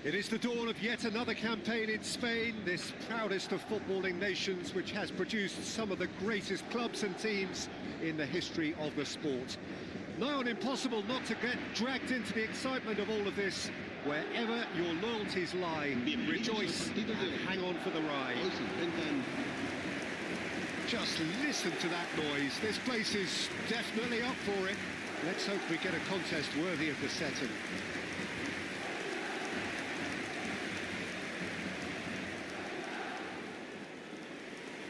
It is the dawn of yet another campaign in Spain, this proudest of footballing nations, which has produced some of the greatest clubs and teams in the history of the sport. Nigh on impossible not to get dragged into the excitement of all of this. Wherever your loyalties lie, rejoice and hang on for the ride. Just listen to that noise. This place is definitely up for it. Let's hope we get a contest worthy of the setting.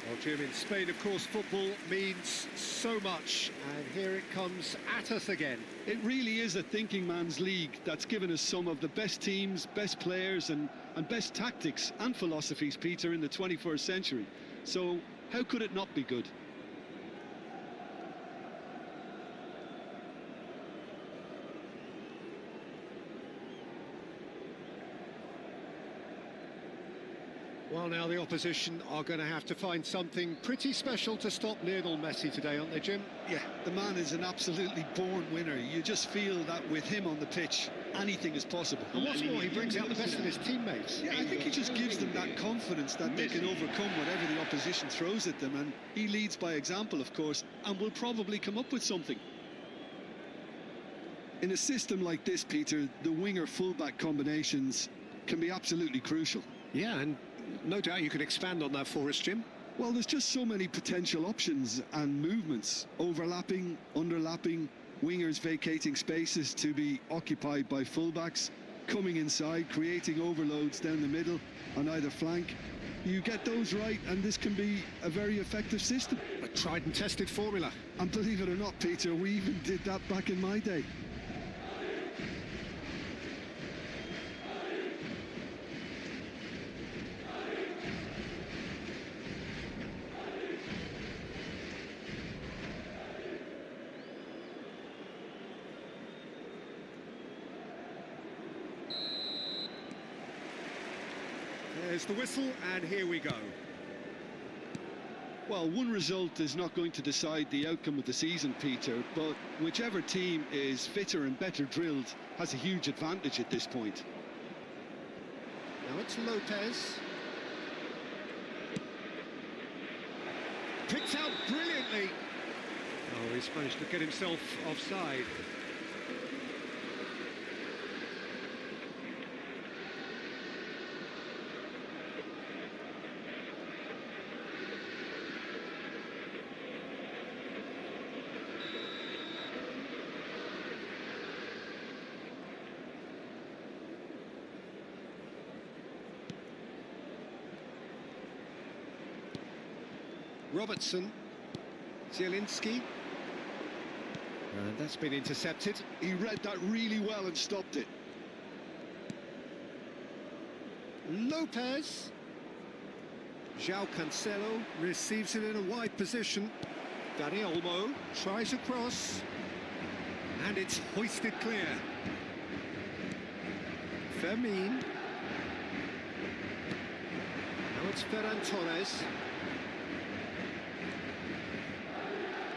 Well, Jim, in Spain, of course, football means so much, and here it comes at us again. It really is a thinking man's league that's given us some of the best teams, best players and best tactics and philosophies, Peter, in the 21st century. So how could it not be good? Well, now the opposition are going to have to find something pretty special to stop Lionel Messi today, aren't they, Jim? Yeah, the man is an absolutely born winner. You just feel that with him on the pitch, anything is possible. And what's more, he brings out the best in his teammates. Yeah, I think he just gives them that confidence that they can overcome whatever the opposition throws at them, and he leads by example, of course, and will probably come up with something. In a system like this, Peter, the winger-fullback combinations can be absolutely crucial. Yeah, and no doubt you could expand on that for us, Jim. Well, there's just so many potential options and movements. Overlapping, underlapping, wingers vacating spaces to be occupied by fullbacks, coming inside, creating overloads down the middle on either flank. You get those right, and this can be a very effective system. A tried and tested formula. And believe it or not, Peter, we even did that back in my day. There's the whistle, and here we go. Well, one result is not going to decide the outcome of the season, Peter, but whichever team is fitter and better drilled has a huge advantage at this point. Now it's Lopez. Picked out brilliantly. Oh, he's managed to get himself offside. Robertson, Zielinski, and that's been intercepted. He read that really well and stopped it. Lopez, João Cancelo receives it in a wide position. Dani Olmo tries a cross, and it's hoisted clear. Fermin. Now it's Ferran Torres.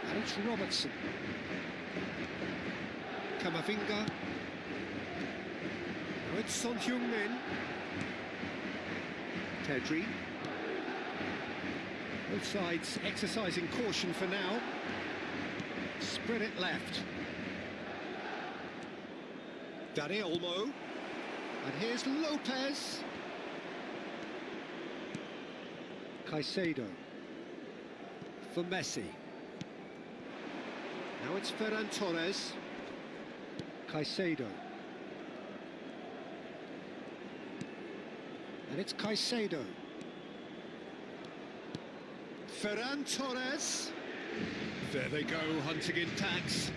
And it's Robertson. Camavinga. Now it's Son Heung-min. Pedri. Both sides exercising caution for now. Spread it left. Dani Olmo. And here's Lopez. Caicedo. For Messi. Now it's Ferran Torres. Caicedo. And it's Caicedo. Ferran Torres. There they go, hunting in tacks.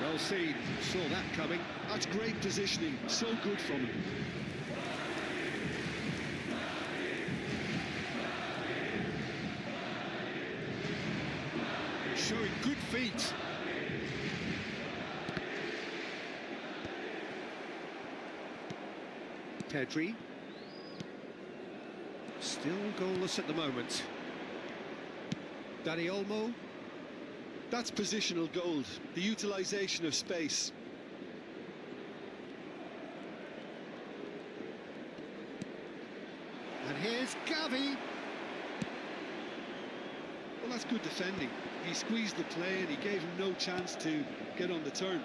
Well seen, saw that coming. That's great positioning, so good from him. Showing good feet. Pedri. Still goalless at the moment. Dani Olmo. That's positional gold, the utilisation of space. here's Gavi. Well, that's good defending. He squeezed the play and he gave him no chance to get on the turn.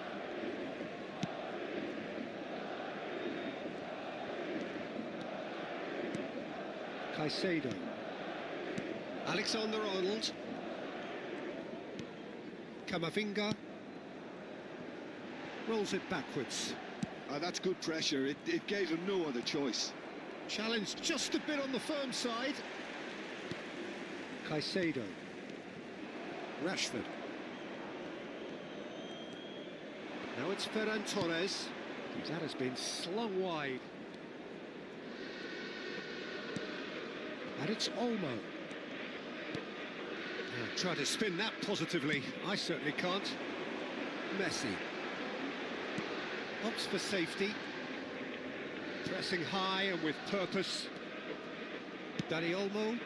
Caicedo. Alexander-Arnold. Camavinga. Rolls it backwards. That's good pressure. It gave him no other choice. Challenged just a bit on the firm side. Caicedo. Rashford. Now it's Ferran Torres. That has been slung wide. And it's Olmo. Now, try to spin that positively. I certainly can't. Messi. Opts for safety. Pressing high and with purpose. Dani Olmo.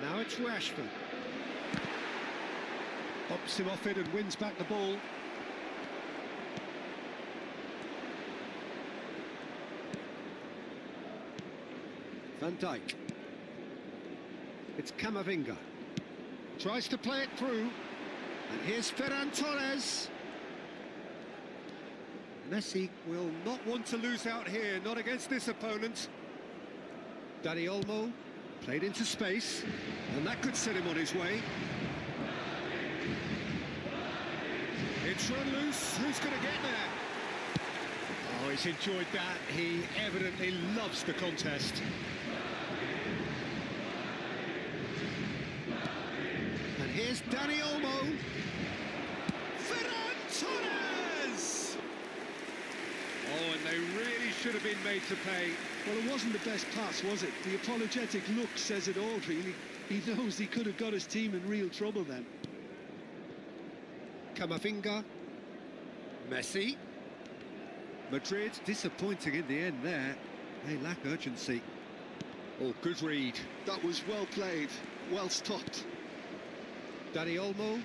Now it's Rashford. Pops him off it and wins back the ball. Van Dijk. It's Camavinga. Tries to play it through. And here's Ferran Torres. Messi will not want to lose out here, not against this opponent. Dani Olmo played into space, and that could set him on his way. It's run loose. Who's going to get there? Oh, he's enjoyed that. He evidently loves the contest. And here's Dani Olmo. Ferran Torres! Oh, and they really should have been made to pay. Well, it wasn't the best pass, was it? The apologetic look says it all, really. He knows he could have got his team in real trouble then. Camavinga. Messi. Madrid disappointing in the end there. They lack urgency. Oh, good read. That was well played, well stopped. Dani Olmo.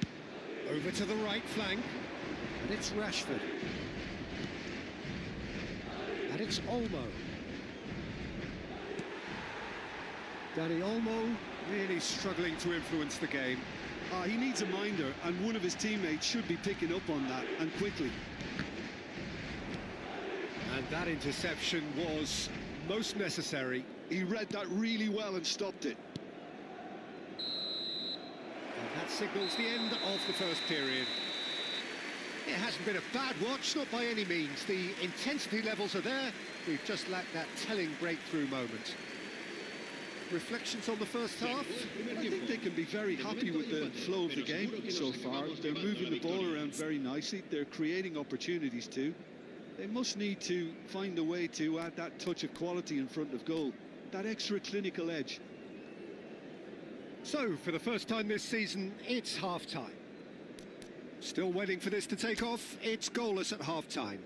Over to the right flank. And it's Rashford. And it's Olmo. Dani Olmo really struggling to influence the game. He needs a minder, and one of his teammates should be picking up on that, and quickly. And that interception was most necessary. He read that really well and stopped it. And that signals the end of the first period. It hasn't been a bad watch, not by any means. The intensity levels are there. We've just lacked that telling breakthrough moment. Reflections on the first half? I think they can be very happy with the flow of the game so far. They're moving the ball around very nicely. They're creating opportunities too. They must need to find a way to add that touch of quality in front of goal, that extra clinical edge. So, for the first time this season, it's half-time. Still waiting for this to take off. It's goalless at half-time.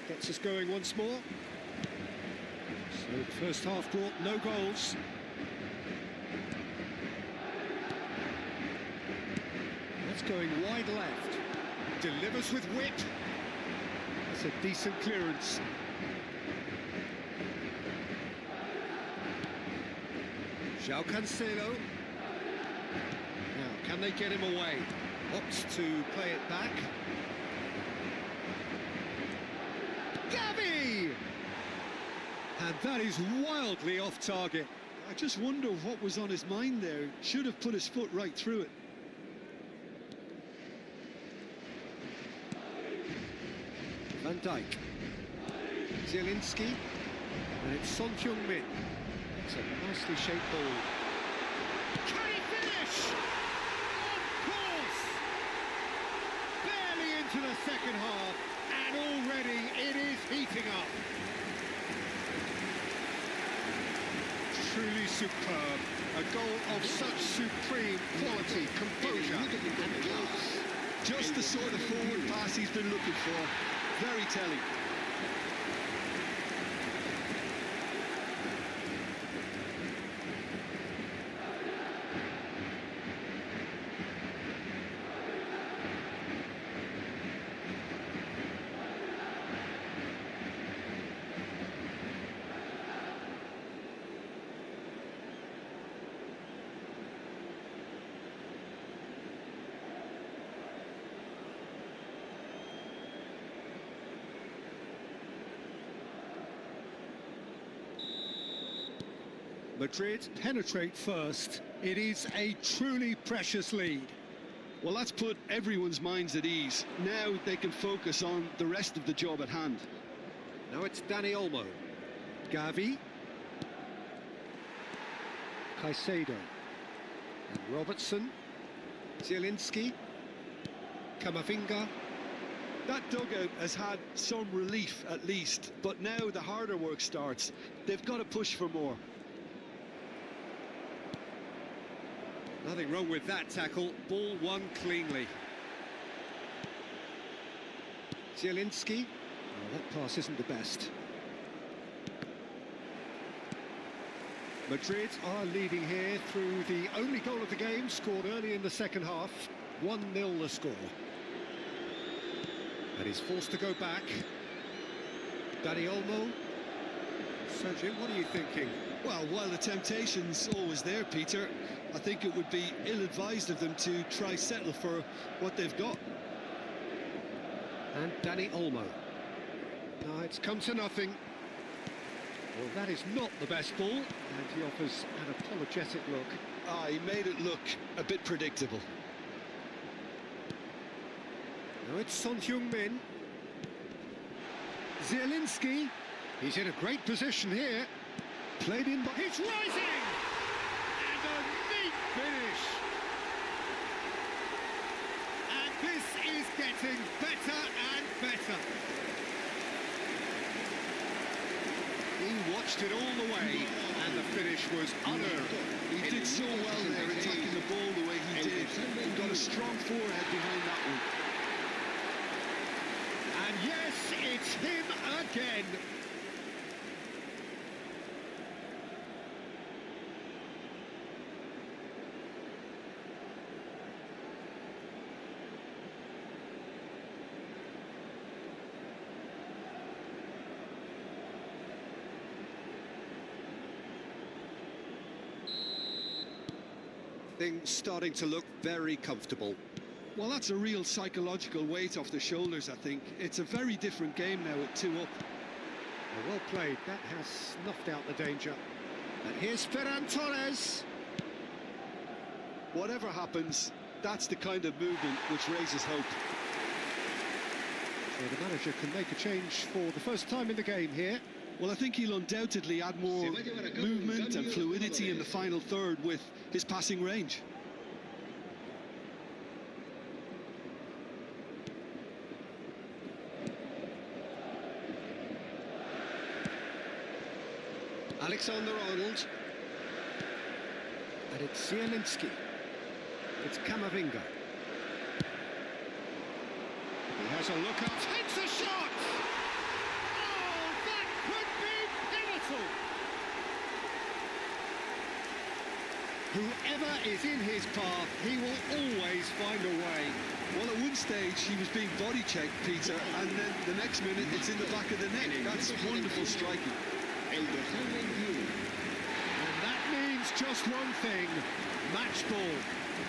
Gets us going once more. So the first half brought no goals. That's going wide left. Delivers with wit. That's a decent clearance. João Cancelo. Now, can they get him away? Opts to play it back. And that is wildly off target. I just wonder what was on his mind there. Should have put his foot right through it. Van Dijk. Zielinski. And it's Son Heung-min. It's a nicely shaped ball. Can he finish? Of course! Barely into the second half, and already it is heating up. Truly superb. A goal of such supreme quality, composure, and class. Just the sort of forward pass he's been looking for. Very telling. Madrid penetrate first. It is a truly precious lead. Well, that's put everyone's minds at ease. Now they can focus on the rest of the job at hand. Now it's Dani Olmo. Gavi. Caicedo. And Robertson. Zielinski. Camavinga. That dugout has had some relief at least, but now the harder work starts. They've got to push for more. Nothing wrong with that tackle. Ball won cleanly. Zielinski. Oh, that pass isn't the best. Madrid are leading here through the only goal of the game, scored early in the second half. 1-0 the score. And he's forced to go back. Dani Olmo. So, Jim, what are you thinking? Well, while the temptation's always there, Peter, I think it would be ill-advised of them to try settle for what they've got. And Dani Olmo. No, it's come to nothing. Well, that is not the best ball, and he offers an apologetic look. He made it look a bit predictable. Now it's Son Heung-min. Zielinski. He's in a great position here. Played in, but he's rising! And a neat finish! And this is getting better and better. He watched it all the way, and the finish was unearned. He did so well there, attacking the ball the way he did. He got a strong forehead behind that one. And yes, it's him again. Things starting to look very comfortable. Well, that's a real psychological weight off the shoulders, I think. It's a very different game now at 2 up. Well played. That has snuffed out the danger. And here's Ferran Torres. Whatever happens, that's the kind of movement which raises hope. So the manager can make a change for the first time in the game here. Well, I think he'll undoubtedly add more movement and fluidity in the final third with his passing range. Alexander-Arnold. And it's Zielinski. It's Camavinga. He has a look up, takes a shot! Oh, that could be pivotal! Whoever is in his path, he will always find a way. Well, at one stage, he was being body checked, Peter, and then the next minute, it's in the back of the net. That's wonderful striking. And that means just one thing, match ball.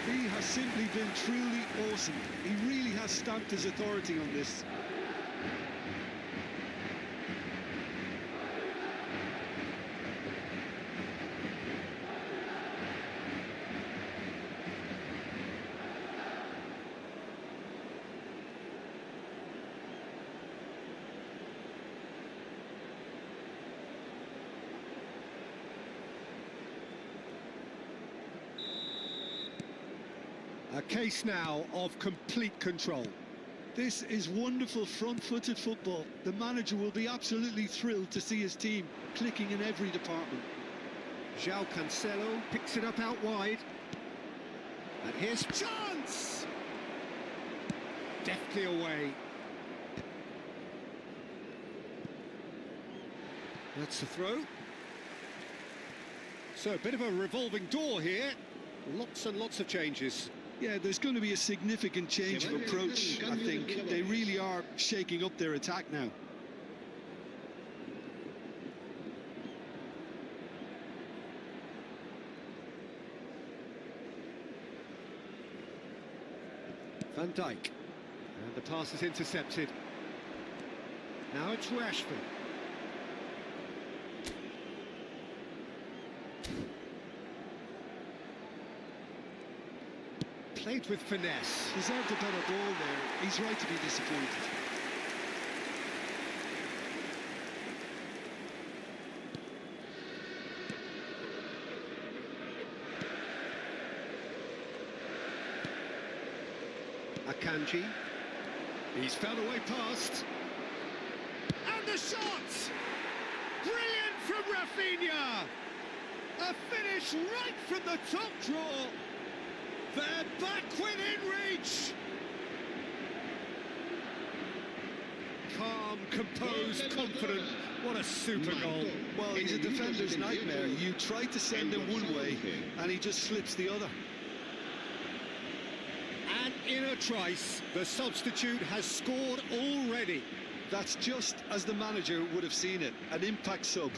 He has simply been truly awesome. He really has stamped his authority on this. A case now of complete control. This is wonderful front-footed football. The manager will be absolutely thrilled to see his team clicking in every department. João Cancelo picks it up out wide. And here's chance! Deftly away. That's the throw. So a bit of a revolving door here. Lots and lots of changes. Yeah, there's going to be a significant change of approach, I think. They really are shaking up their attack now. Van Dijk. And the pass is intercepted. Now it's Rashford. Played with finesse. Deserved a better ball there. He's right to be disappointed. Akanji. He's found a way past. And the shot! Brilliant from Rafinha! A finish right from the top draw. They're back within reach. Calm, composed, confident. What a super goal. Well, he's a defender's nightmare. You try to send him one way, and he just slips the other. And in a trice, the substitute has scored already. That's just as the manager would have seen it, an impact sub.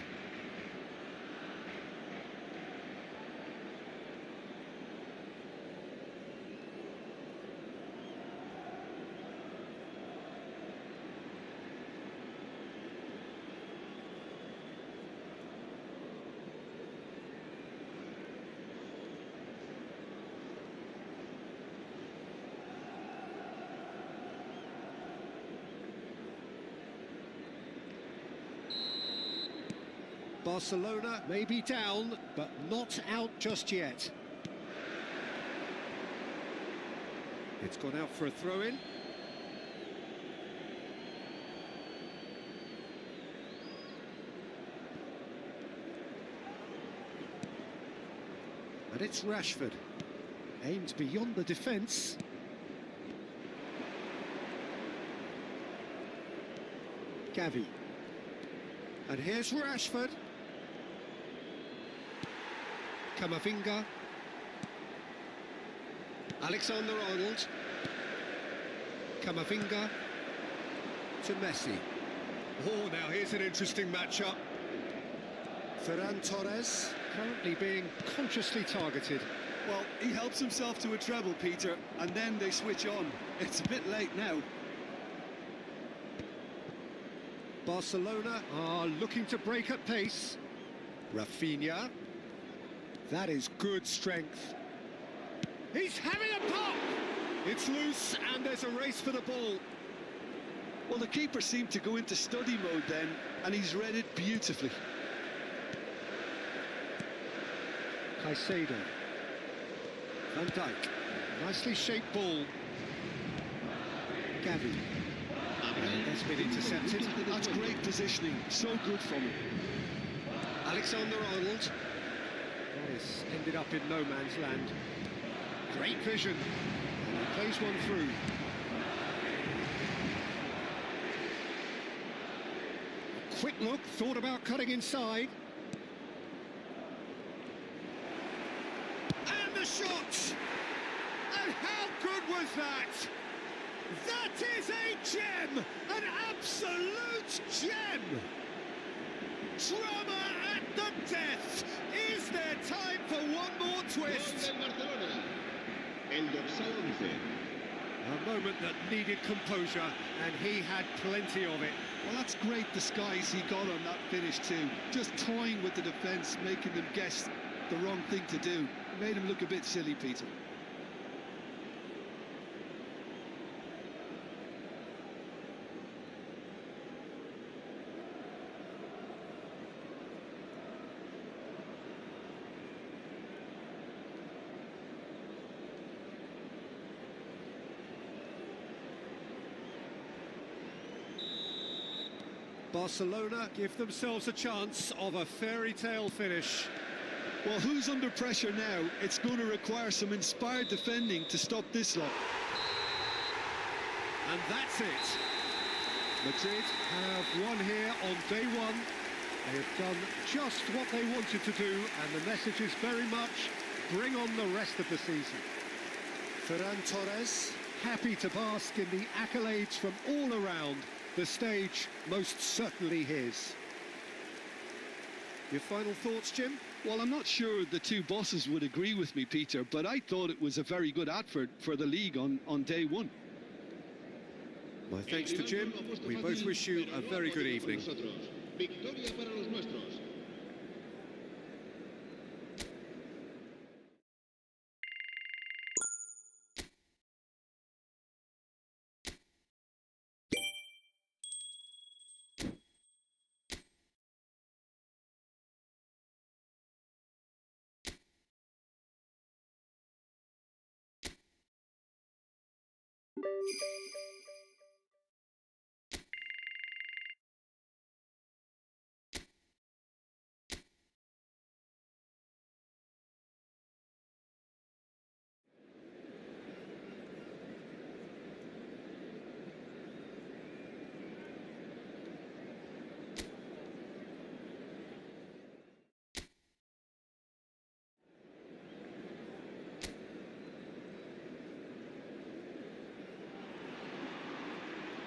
Barcelona may be down, but not out just yet. It's gone out for a throw-in. And it's Rashford. Aimed beyond the defence. Gavi. And here's Rashford. Camavinga. Alexander-Arnold. Camavinga to Messi. Oh, now here's an interesting matchup. Ferran Torres currently being consciously targeted. Well, he helps himself to a treble, Peter, and then they switch on. It's a bit late now. Barcelona are looking to break at pace. Rafinha. That is good strength. He's having a pop! It's loose and there's a race for the ball. Well, the keeper seemed to go into study mode then, and he's read it beautifully. Caicedo. Van Dijk. Nicely shaped ball. Gavi. That's been intercepted. That's great positioning. So good from him. Alexander-Arnold. That has ended up in no man's land. Great vision. And he plays one through. A quick look, thought about cutting inside. And the shot! And how good was that? That is a gem! An absolute gem! Drama at the death! Is there time for one more twist? A moment that needed composure, and he had plenty of it. Well, that's great disguise he got on that finish too. Just toying with the defence, making them guess the wrong thing to do. Made him look a bit silly, Peter. Barcelona give themselves a chance of a fairy tale finish. Well, who's under pressure now? It's going to require some inspired defending to stop this lot. And that's it. Madrid have won here on day one. They have done just what they wanted to do, and the message is very much, bring on the rest of the season. Ferran Torres, happy to bask in the accolades from all around. The stage most certainly his. Your final thoughts, Jim? Well, I'm not sure the two bosses would agree with me, Peter, but I thought it was a very good advert for the league on day one. My thanks to Jim. We both wish you a very good evening.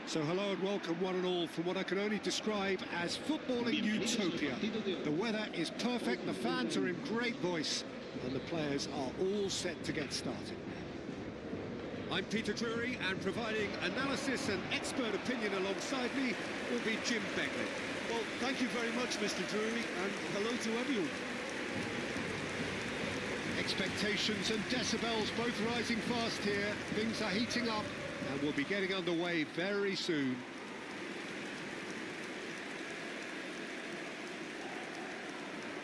So hello and welcome one and all from what I can only describe as footballing utopia. The weather is perfect, the fans are in great voice, and the players are all set to get started. I'm Peter Drury, and providing analysis and expert opinion alongside me will be Jim Begley. Well, thank you very much, Mr. Drury, and hello to everyone. Expectations and decibels both rising fast here. Things are heating up, and we'll be getting underway very soon.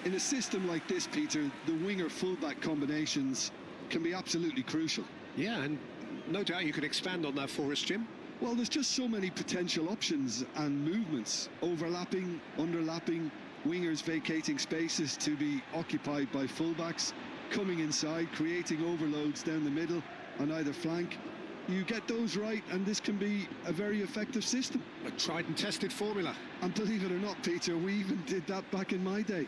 In a system like this, Peter, the winger-fullback combinations can be absolutely crucial. Yeah, and no doubt you can expand on that for us, Jim. Well, there's just so many potential options and movements. Overlapping, underlapping, wingers vacating spaces to be occupied by fullbacks, coming inside, creating overloads down the middle on either flank. You get those right, and this can be a very effective system. A tried and tested formula. And believe it or not, Peter, we even did that back in my day.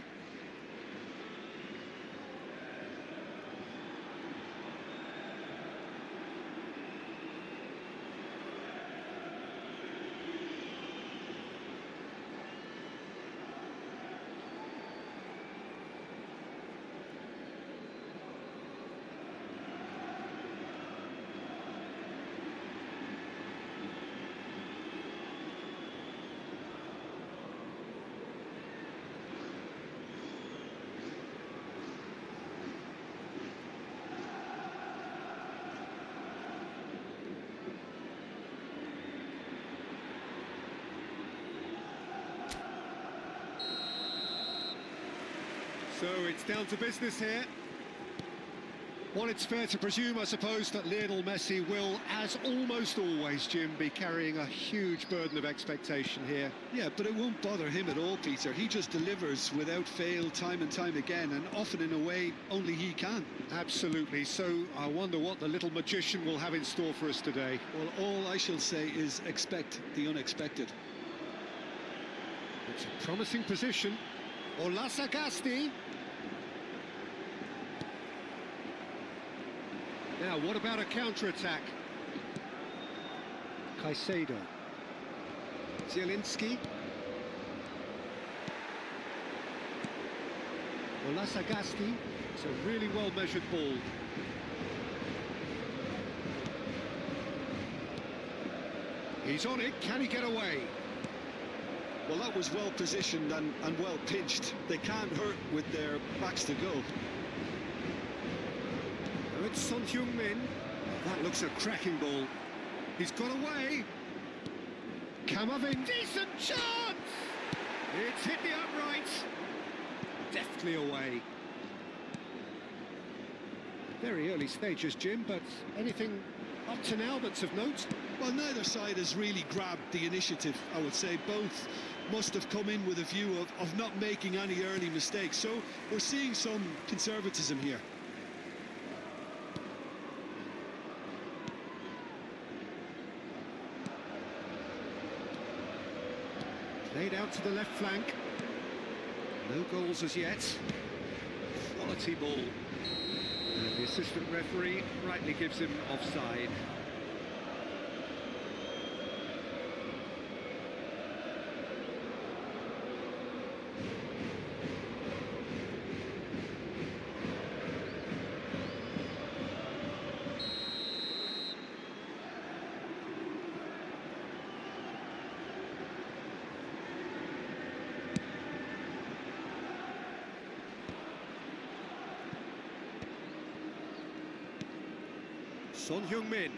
So it's down to business here. Well, it's fair to presume, I suppose, that Lionel Messi will, as almost always, Jim, be carrying a huge burden of expectation here. Yeah, but it won't bother him at all, Peter. He just delivers without fail time and time again, and often in a way only he can. Absolutely. So I wonder what the little magician will have in store for us today. Well, all I shall say is expect the unexpected. It's a promising position. Ola Sagasti. Now, what about a counter-attack? Caicedo. Zielinski. Ola Sagasti. It's a really well-measured ball. He's on it. Can he get away? Well, that was well positioned and well pinched. They can't hurt with their backs to go. Oh, it's Son Heung-min. That looks a cracking ball. He's got away. Camavinga. Decent chance! It's hit the upright. Deftly away. Very early stages, Jim, but anything up to now that's of note? Well, neither side has really grabbed the initiative, I would say. Both must have come in with a view of not making any early mistakes. So we're seeing some conservatism here. Played out to the left flank. No goals as yet. Quality ball. And the assistant referee rightly gives him offside. Son Heung-min.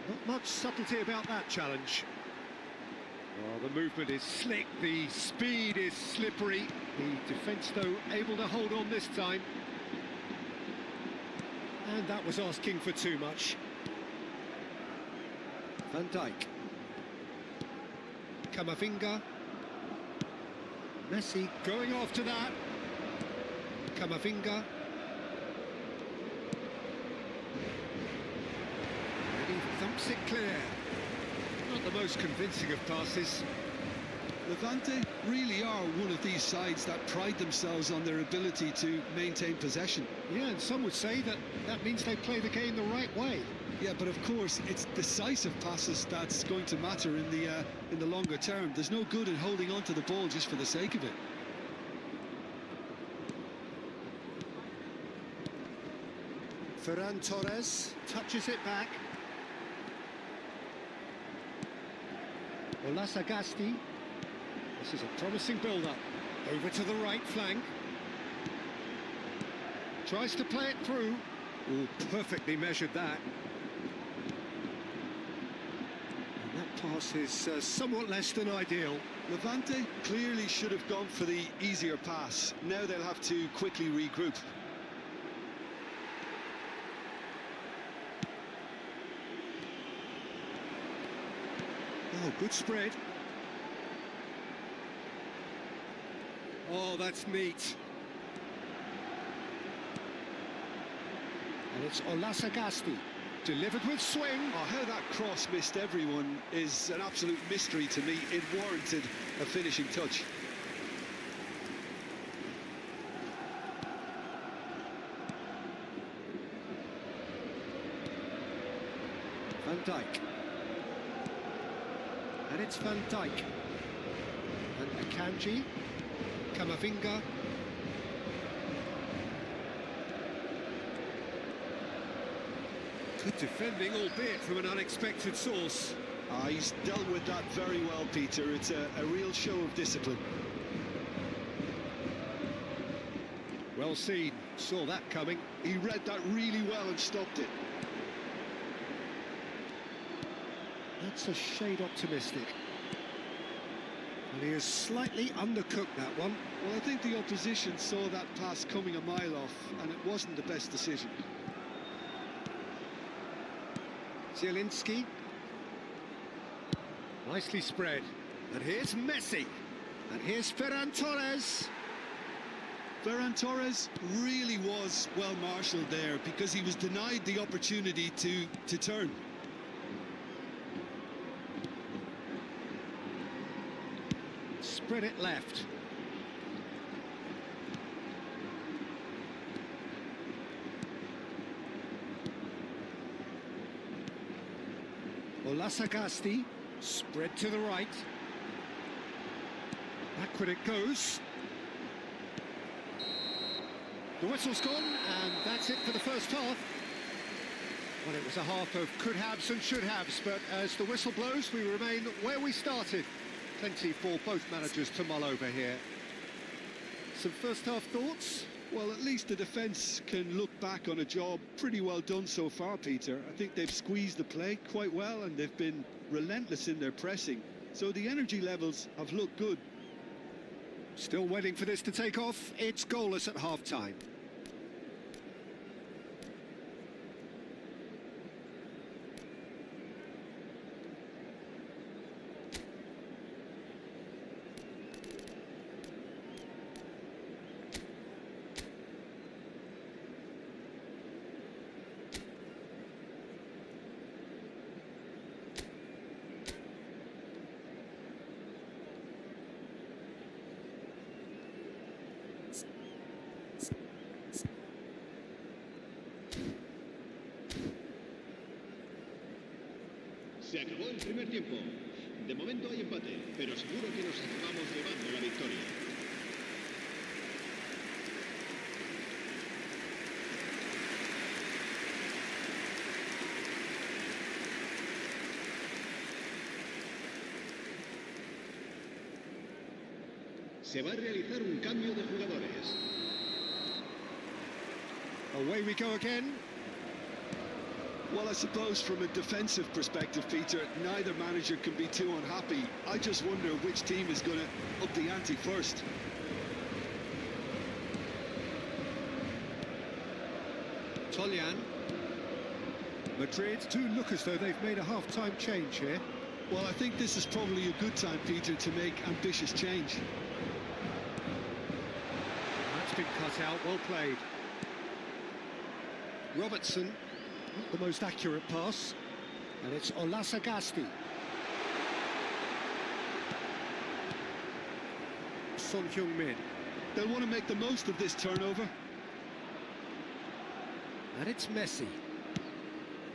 Not much subtlety about that challenge. Well, the movement is slick, the speed is slippery. The defence, though, able to hold on this time. And that was asking for too much. Van Dijk. Camavinga. Messi going after that. Camavinga. And he thumps it clear. Not the most convincing of passes. Levante really are one of these sides that pride themselves on their ability to maintain possession. Yeah, and some would say that means they play the game the right way. Yeah, but of course it's decisive passes that's going to matter in the longer term. There's no good in holding on to the ball just for the sake of it. Ferran Torres touches it back. Ola Sagasti. This is a promising build-up. Over to the right flank. Tries to play it through. Oh, perfectly measured that. And that pass is somewhat less than ideal. Levante clearly should have gone for the easier pass. Now they'll have to quickly regroup. Oh, good spread. Oh, that's neat. And it's Ola Sagasti, delivered with swing. Oh, how that cross missed everyone is an absolute mystery to me. It warranted a finishing touch. Van Dijk. And it's Van Dijk. And Akanji. Camavinga. Good defending, albeit from an unexpected source. He's dealt with that very well, Peter. It's a real show of discipline. Well seen, saw that coming. He read that really well and stopped it. That's a shade optimistic. And he has slightly undercooked that one. Well, I think the opposition saw that pass coming a mile off, and it wasn't the best decision. Zielinski. Nicely spread. And here's Messi. And here's Ferran Torres. Ferran Torres really was well marshalled there because he was denied the opportunity to turn. Spread it left. Ola Sagasti, spread to the right. Backward it goes. The whistle's gone, and that's it for the first half. Well, it was a half of could-haves and should-haves, but as the whistle blows, we remain where we started. Plenty for both managers to mull over here. Some first-half thoughts? Well, at least the defence can look back on a job pretty well done so far, Peter. I think they've squeezed the play quite well, and they've been relentless in their pressing. So the energy levels have looked good. Still waiting for this to take off. It's goalless at half-time. Se acabó el primer tiempo. De momento hay empate, pero seguro que nos acabamos llevando la victoria. Se va a realizar un cambio de jugadores. Away we go again. Well, I suppose from a defensive perspective, Peter, neither manager can be too unhappy. I just wonder which team is going to up the ante first. Toljan. Madrid do look as though they've made a half-time change here. Well, I think this is probably a good time, Peter, to make ambitious change. That's been cut out, well played. Robertson, not the most accurate pass, and it's Olasagasti. Son Heung-min. They'll want to make the most of this turnover. And it's Messi.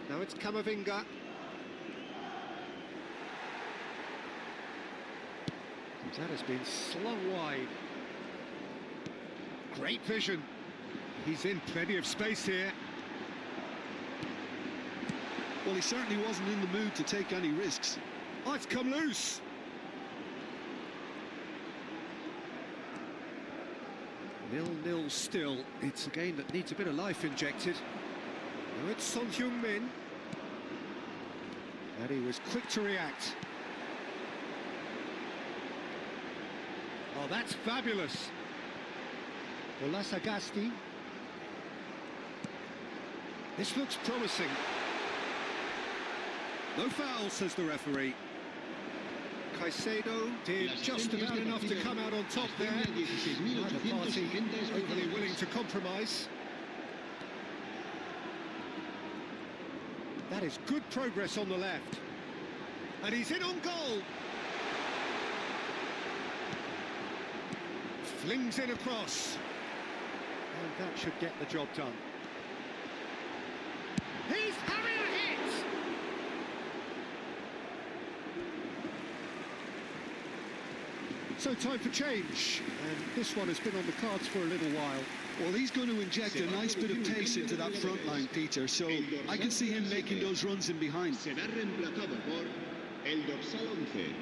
Now it's Camavinga. That has been slung wide. Great vision. He's in plenty of space here. Well, he certainly wasn't in the mood to take any risks. Oh, it's come loose. 0-0 still. It's a game that needs a bit of life injected. Now it's Son Heung-min. And he was quick to react. Oh, that's fabulous. Olasagasti. This looks promising. No foul, says the referee. Caicedo did just about enough to come out on top there. Neither party overly willing to compromise. That is good progress on the left. And he's in on goal. Flings in across. And that should get the job done. He's having a hit! So time for change, and this one has been on the cards for a little while. Well, he's going to inject a nice bit of pace into that front line, Peter, so I can see him making those runs in behind. Será reemplazado por el dorsal 11.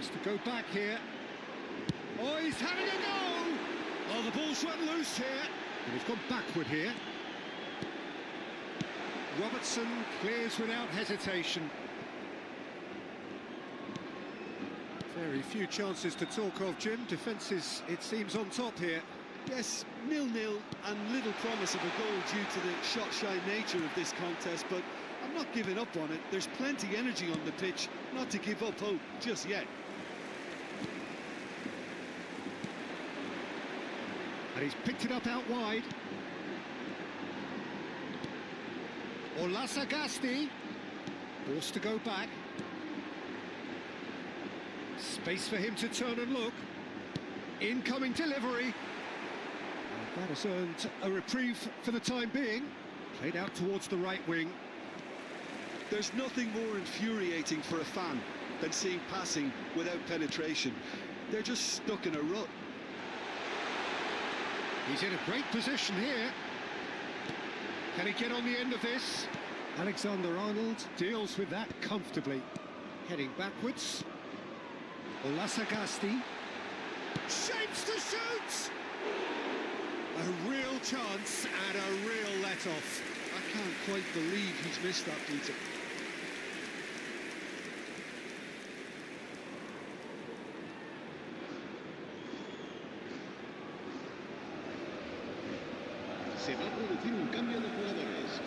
To go back here. Oh, he's having a go! Oh, the ball's run loose here. And he's gone backward here. Robertson clears without hesitation. Very few chances to talk of, Jim. Defence is, it seems, on top here. Yes, 0-0 and little promise of a goal due to the shot-shy nature of this contest, but I'm not giving up on it. There's plenty energy on the pitch, not to give up hope just yet. And he's picked it up out wide. Olasagasti. Forced to go back. Space for him to turn and look. Incoming delivery. And that has earned a reprieve for the time being. Played out towards the right wing. There's nothing more infuriating for a fan than seeing passing without penetration. They're just stuck in a rut. He's in a great position here. Can he get on the end of this? Alexander-Arnold deals with that comfortably. Heading backwards. Olasagasti. Shapes to shoot! A real chance and a real let-off. I can't quite believe he's missed that, Peter. Se va a producir un cambio de jugadores.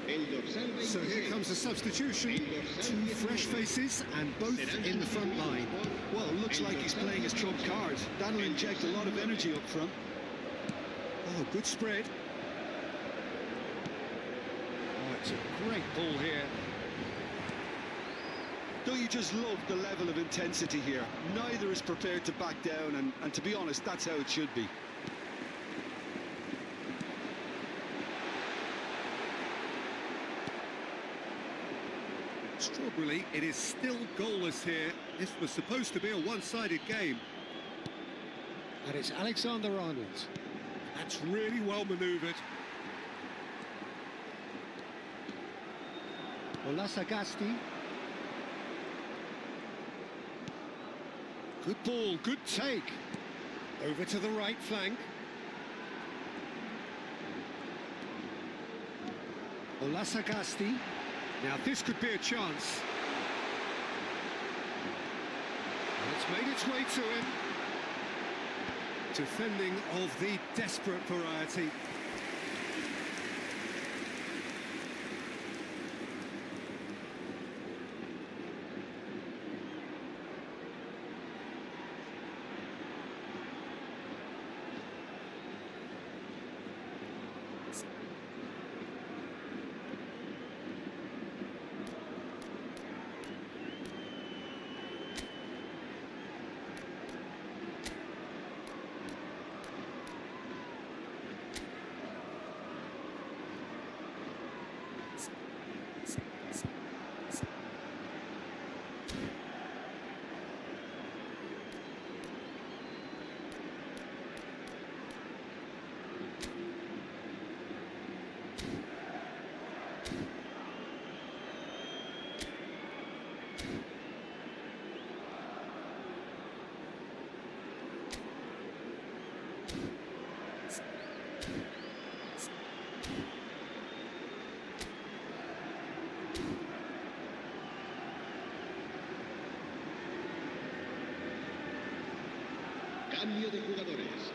El dorsal 26. So here comes a substitution. Two fresh faces and both in the front line. Well, it looks like he's playing his trump card. That'll inject a lot of energy up front. Oh, good spread. Oh, it's a great ball here. Don't you just love the level of intensity here? Neither is prepared to back down, and to be honest, that's how it should be. Strawberry, it is still goalless here. This was supposed to be a one-sided game. And it's Alexander-Arnold. That's really well manoeuvred. Olasagasti. Good ball, good take. Over to the right flank. Olasagasti. Now this could be a chance. And it's made its way to him. Defending of the desperate variety. Cambio de jugadores.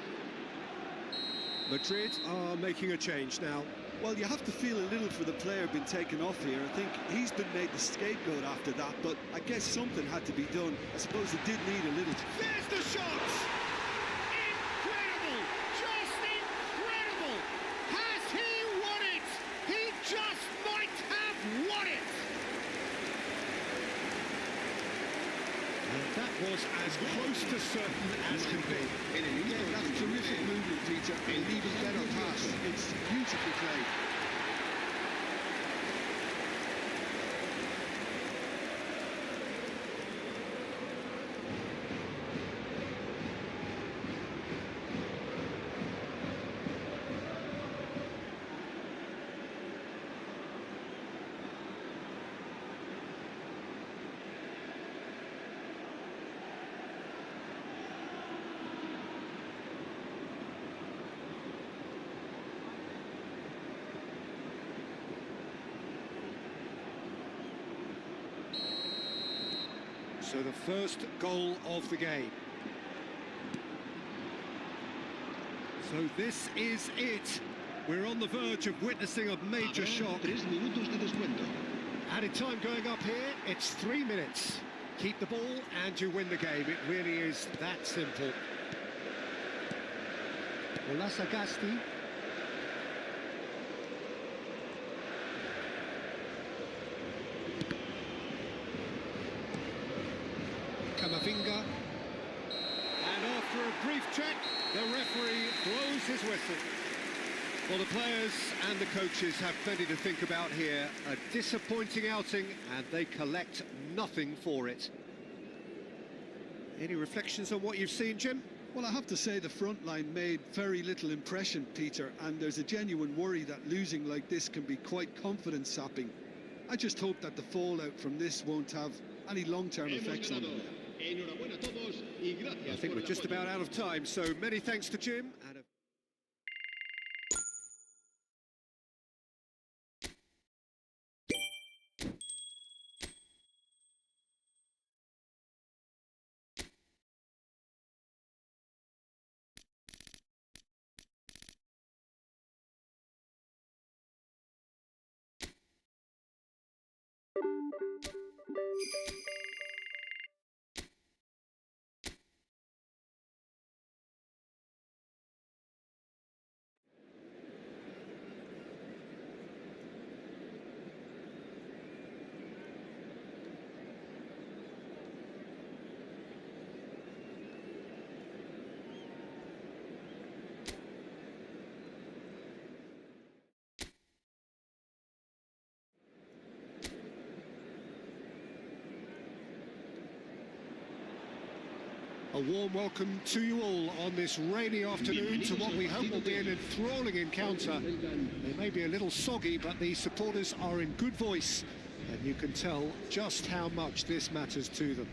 Madrid are making a change now. Well, you have to feel a little for the player being taken off here. I think he's been made the scapegoat after that, but I guess something had to be done. I suppose it did need a little... There's the shot! Incredible! Just incredible! Has he won it? He just might have won it! And that was as close to certain as can be. Yeah, that's terrific movement, Peter, and an even better pass. It's beautifully played. So the first goal of the game. So this is it. We're on the verge of witnessing a major shock. 3 minutos de descuento. Added time going up here, it's 3 minutes. Keep the ball and you win the game. It really is that simple. Olasagasti. Camavinga. And after a brief check, the referee blows his whistle. Well, the players and the coaches have plenty to think about here. A disappointing outing, and they collect nothing for it. Any reflections on what you've seen, Jim? Well, I have to say the front line made very little impression, Peter, and there's a genuine worry that losing like this can be quite confidence-sapping. I just hope that the fallout from this won't have any long-term Hemos effects on ganado. them. Enhorabuena a todos y gracias I think por we're el just apoyo. about out of time, so many thanks to Jim. And a warm welcome to you all on this rainy afternoon to what we hope will be an enthralling encounter. They may be a little soggy, but the supporters are in good voice, and you can tell just how much this matters to them.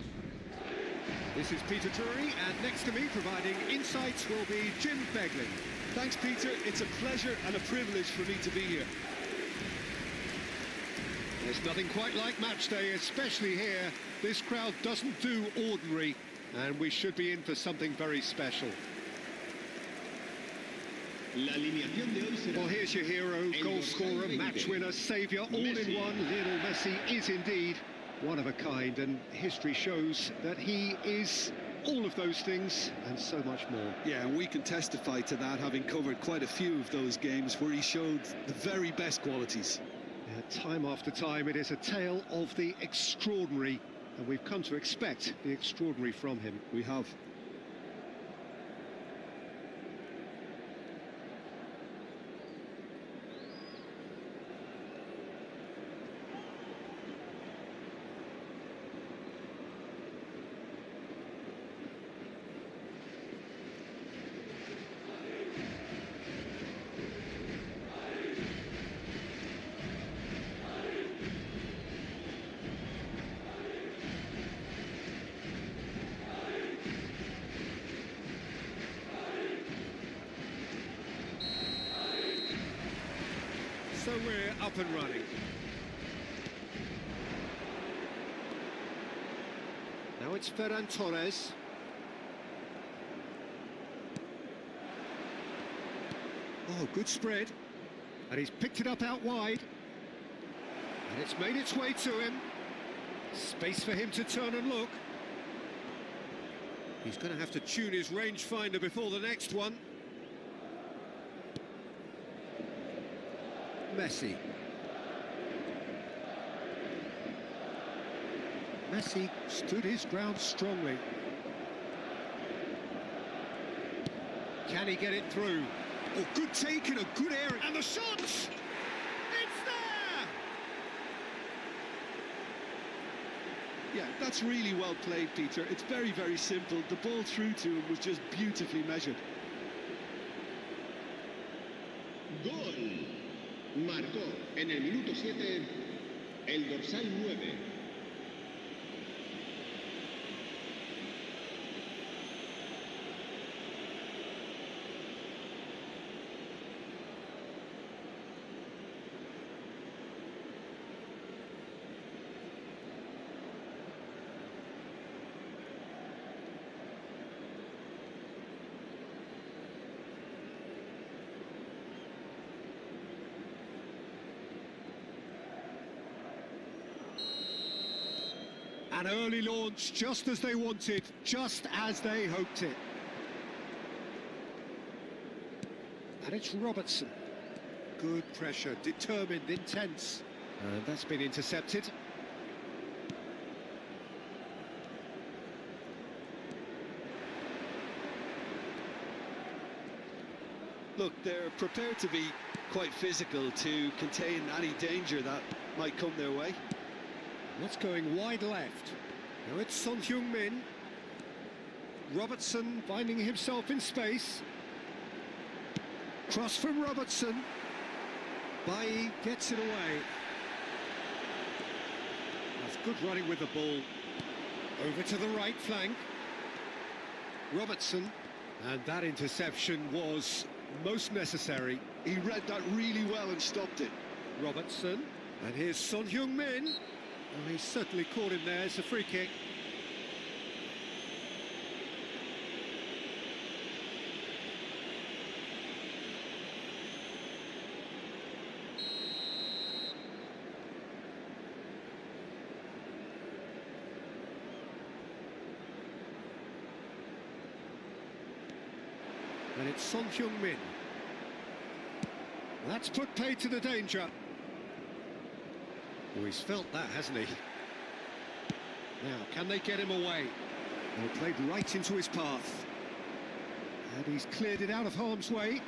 This is Peter Drury, and next to me providing insights will be Jim Begley. Thanks, Peter. It's a pleasure and a privilege for me to be here. There's nothing quite like match day, especially here. This crowd doesn't do ordinary, and we should be in for something very special. La alineación de hoy será. Well, here's your hero, goal scorer, match winner, saviour, all in Messi. one. Lionel Messi is indeed one of a kind, and history shows that he is all of those things and so much more. Yeah, and we can testify to that, having covered quite a few of those games where he showed the very best qualities. Time after time, it is a tale of the extraordinary, and we've come to expect the extraordinary from him. We have. So we're up and running. Now it's Ferran Torres. Oh, good spread. And he's picked it up out wide. And it's made its way to him. Space for him to turn and look. He's going to have to tune his rangefinder before the next one. Messi. Messi stood his ground strongly. Can he get it through? Oh, good take in a good area. And the shot! It's there! Yeah, that's really well played, Peter. It's very, very simple. The ball through to him was just beautifully measured. Gol. Marcó en el minuto 7 el dorsal 9. An early launch, just as they wanted, just as they hoped it. And it's Robertson. Good pressure, determined, intense. And that's been intercepted. Look, they're prepared to be quite physical to contain any danger that might come their way. That's going wide left. Now it's Son Heung-min. Robertson finding himself in space. Cross from Robertson. Bailly gets it away. That's good running with the ball. Over to the right flank. Robertson. And that interception was most necessary. He read that really well and stopped it. Robertson. And here's Son Heung-min. Oh, he certainly caught him there. It's a free kick. And it's Son Heung-min. That's put paid to the danger. Oh, he's felt that, hasn't he? Now, can they get him away? Well, played right into his path. And he's cleared it out of harm's way.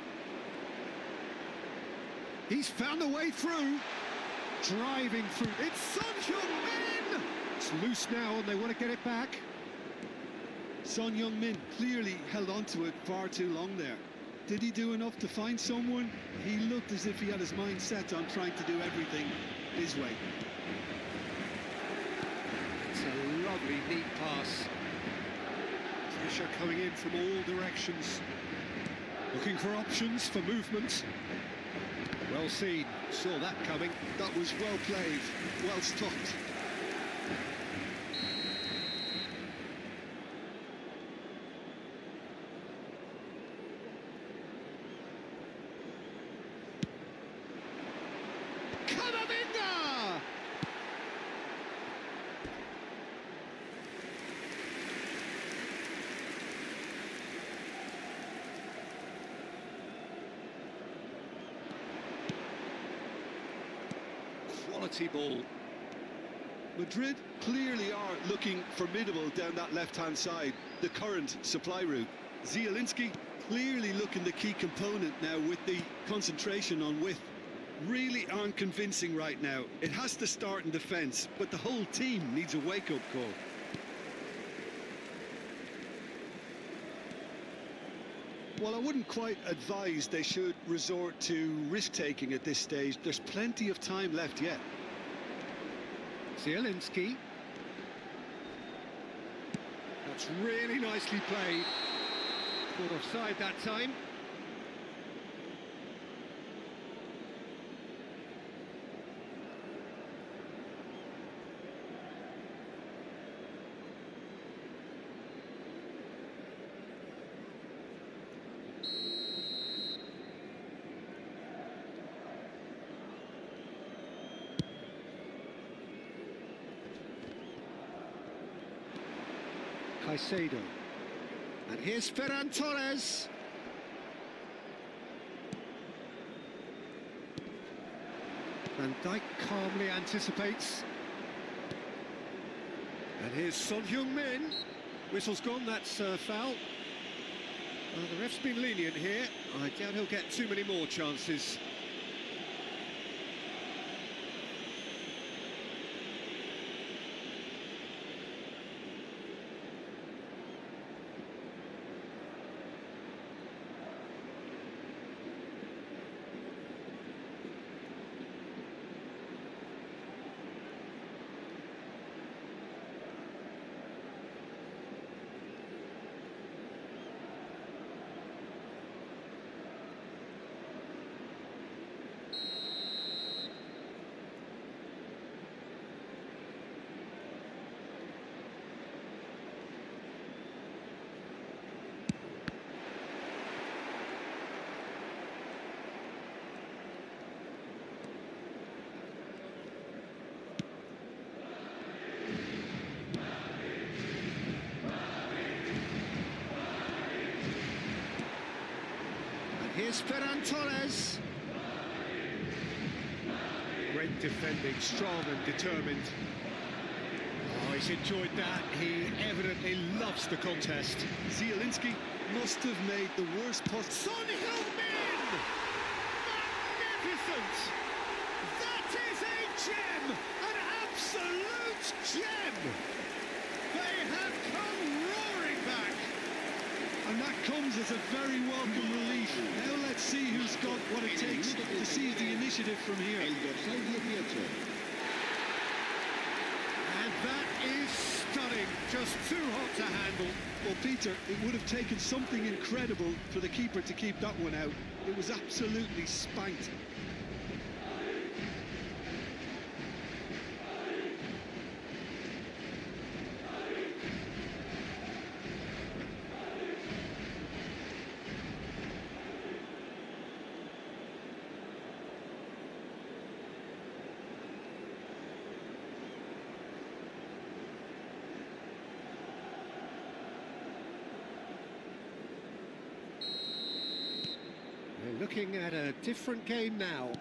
He's found a way through. Driving through. It's Son Heung-min! It's loose now and they want to get it back. Son Heung-min clearly held on to it far too long there. Did he do enough to find someone? He looked as if he had his mind set on trying to do everything his way. It's a lovely, neat pass. Pressure coming in from all directions. Looking for options for movement. Well seen, saw that coming. That was well played, well stopped. Camavinga! Quality ball. Madrid clearly are looking formidable down that left-hand side, the current supply route. Zielinski clearly looking the key component now with the concentration on width. Really aren't convincing right now. It has to start in defence, but the whole team needs a wake-up call. Well, I wouldn't quite advise they should resort to risk-taking at this stage. There's plenty of time left yet. Zielinski. That's really nicely played. Caught offside that time. Caicedo. And here's Ferran Torres. Van Dijk calmly anticipates. And here's Son Heung-min. Whistle's gone, that's foul. The ref's been lenient here. I doubt he'll get too many more chances. Here's Ferran Torres. Great defending, strong and determined. Oh, he's enjoyed that. He evidently loves the contest. Zielinski must have made the worst possible. Son Heung-min! Magnificent! That is a gem! An absolute gem! They have come roaring back. And that comes as a very welcome relief. Now let's see who's got what it takes to seize the initiative from here. El dorsal 18. And that is stunning, just too hot to handle. Well, Peter, it would have taken something incredible for the keeper to keep that one out. It was absolutely spanked. We're looking at a different game now.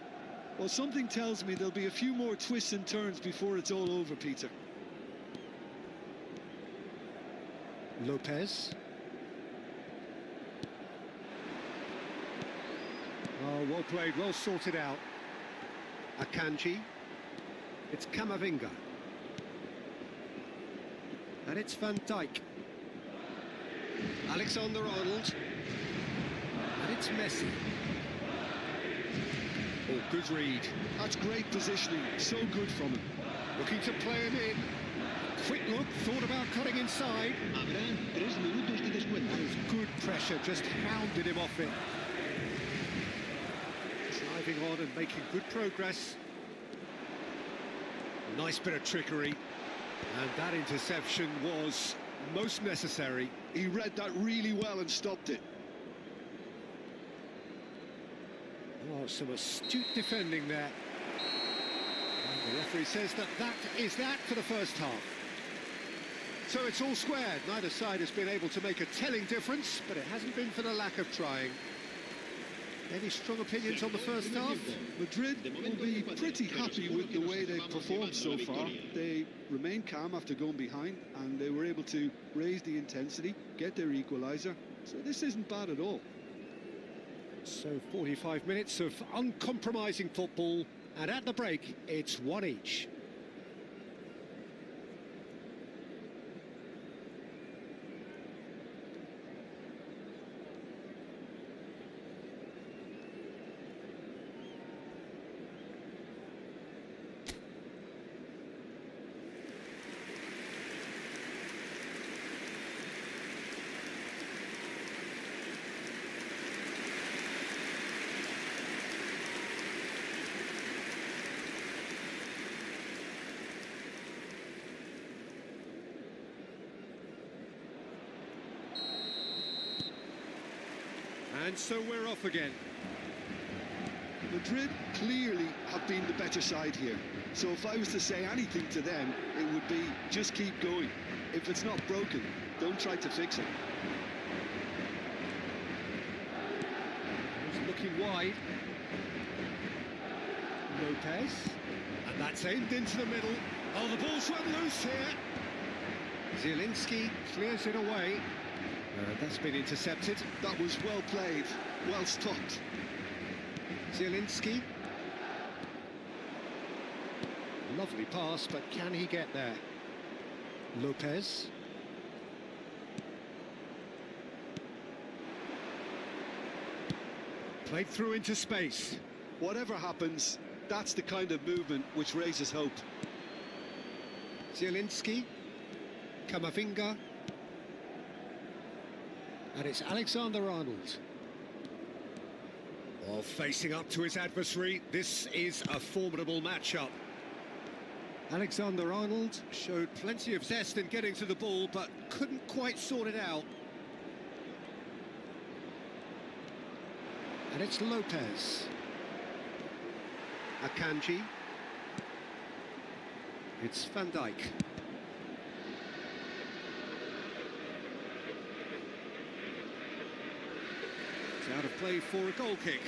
Well, something tells me there'll be a few more twists and turns before it's all over, Peter. Lopez. Oh, well played, well sorted out. Akanji. It's Camavinga. And it's Van Dijk. Alexander-Arnold. And it's Messi. Oh, good read. That's great positioning, so good from him. Looking to play him in. Quick look, thought about cutting inside. Habrá 3 minutos de descuento. That was good pressure, just hounded him off it. Driving on and making good progress. Nice bit of trickery. And that interception was most necessary. He read that really well and stopped it. Oh, some astute defending there. And the referee says that is that for the first half. So it's all squared. Neither side has been able to make a telling difference, but it hasn't been for the lack of trying. Any strong opinions on the first half? Madrid will be pretty happy with the way they've performed so far. They remained calm after going behind, and they were able to raise the intensity, get their equaliser. So this isn't bad at all. So 45 minutes of uncompromising football, and at the break, it's one each. And so we're off again. Madrid clearly have been the better side here. So if I was to say anything to them, it would be just keep going. If it's not broken, don't try to fix it. He's looking wide. Lopez. And that's aimed into the middle. Oh, the ball's run loose here. Zielinski clears it away. That's been intercepted. That was well played, well stopped. Zielinski. Lovely pass, but can he get there? Lopez. Played through into space. Whatever happens, that's the kind of movement which raises hope. Zielinski. Camavinga. And it's Alexander-Arnold. Well, facing up to his adversary, this is a formidable matchup. Alexander-Arnold showed plenty of zest in getting to the ball, but couldn't quite sort it out. And it's Lopez. Akanji. It's Van Dijk. It's out of play for a goal kick.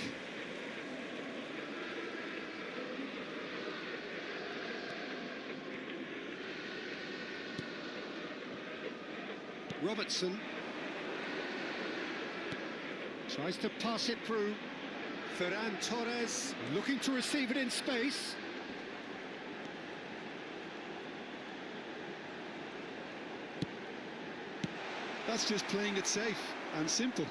Robertson tries to pass it through. Ferran Torres looking to receive it in space. That's just playing it safe and simple.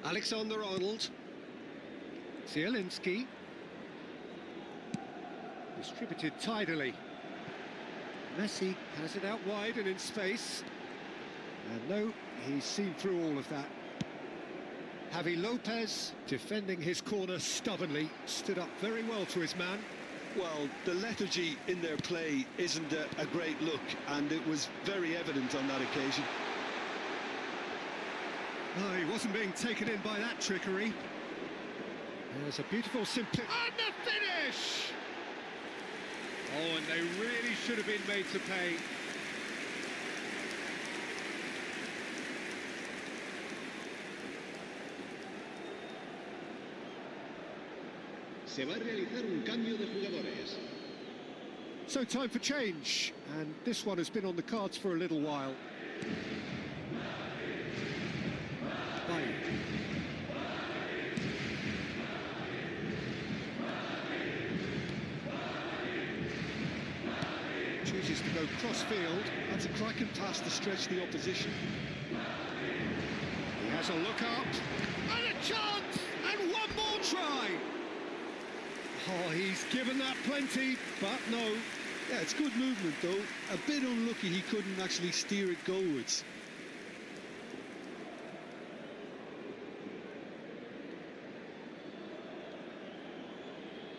Alexander-Arnold. Zielinski. Distributed tidily. Messi has it out wide and in space. And no, he's seen through all of that. Javi Lopez, defending his corner stubbornly, stood up very well to his man. Well, the lethargy in their play isn't a great look, and it was very evident on that occasion. Oh, he wasn't being taken in by that trickery. There's a beautiful simplicity. And the finish! Oh, and they really should have been made to pay. Se va a realizar un cambio de jugadores. So time for change, and this one has been on the cards for a little while. Bailly. Chooses to go cross-field. That's a cracking pass to stretch the opposition. He has a look up, and a chance, and one more try. Oh, he's given that plenty, but no. Yeah, it's good movement, though. A bit unlucky he couldn't actually steer it goalwards.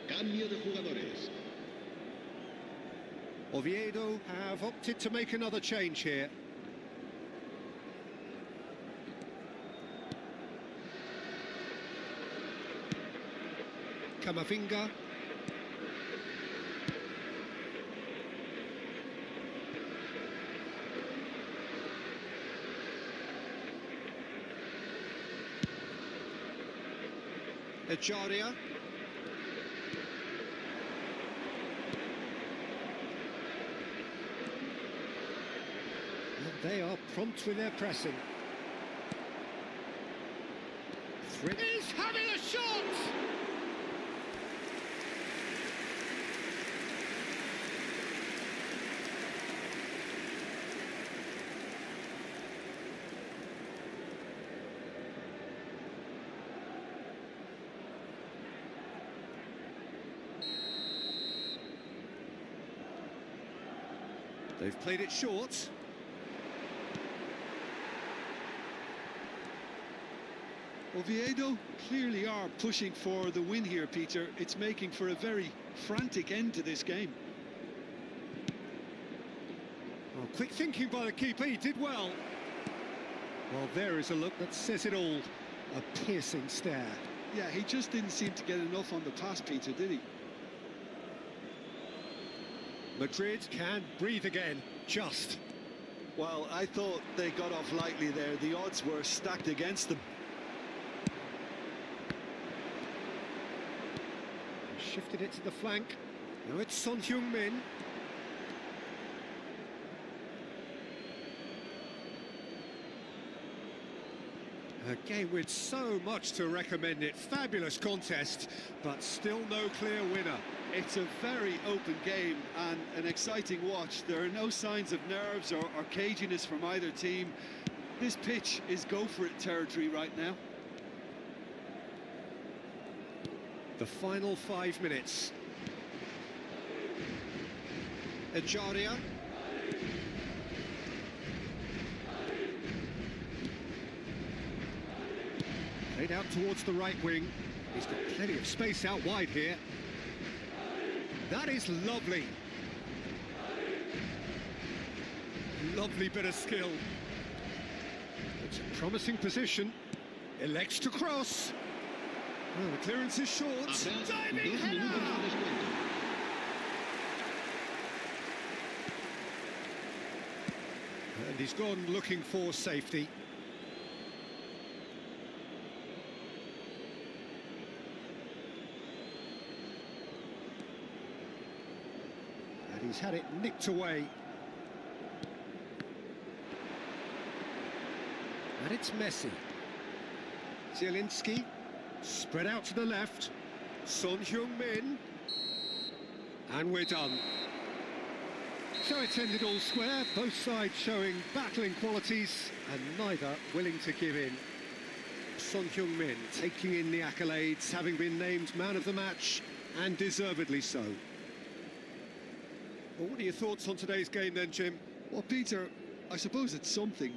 Cambio de jugadores. Oviedo have opted to make another change here. Camavinga. Echaria. And they are prompt with their pressing. He's having a shot! They've played it short. Oviedo clearly are pushing for the win here, Peter. It's making for a very frantic end to this game. Oh, quick thinking by the keeper, he did well. Well, there is a look that says it all. A piercing stare. Yeah, he just didn't seem to get enough on the pass, Peter, did he? Madrid can breathe again, just. Well, I thought they got off lightly there. The odds were stacked against them. Shifted it to the flank. Now it's Son Heung-min. A game with so much to recommend it. Fabulous contest, but still no clear winner. It's a very open game and an exciting watch. There are no signs of nerves or caginess from either team. This pitch is go-for-it territory right now. The final 5 minutes. Echaria. Played out towards the right wing. He's got plenty of space out wide here. That is lovely. Lovely bit of skill. It's a promising position. Elects to cross. Oh, the clearance is short. Diving header! And he's gone looking for safety. And he's had it nicked away. And it's Messi. Zielinski. Spread out to the left. Son Heung-min. And we're done. So it's ended all square, both sides showing battling qualities and neither willing to give in. Son Heung-min taking in the accolades, having been named man of the match, and deservedly so. Well, what are your thoughts on today's game then, Jim? Well, Peter, I suppose it's something.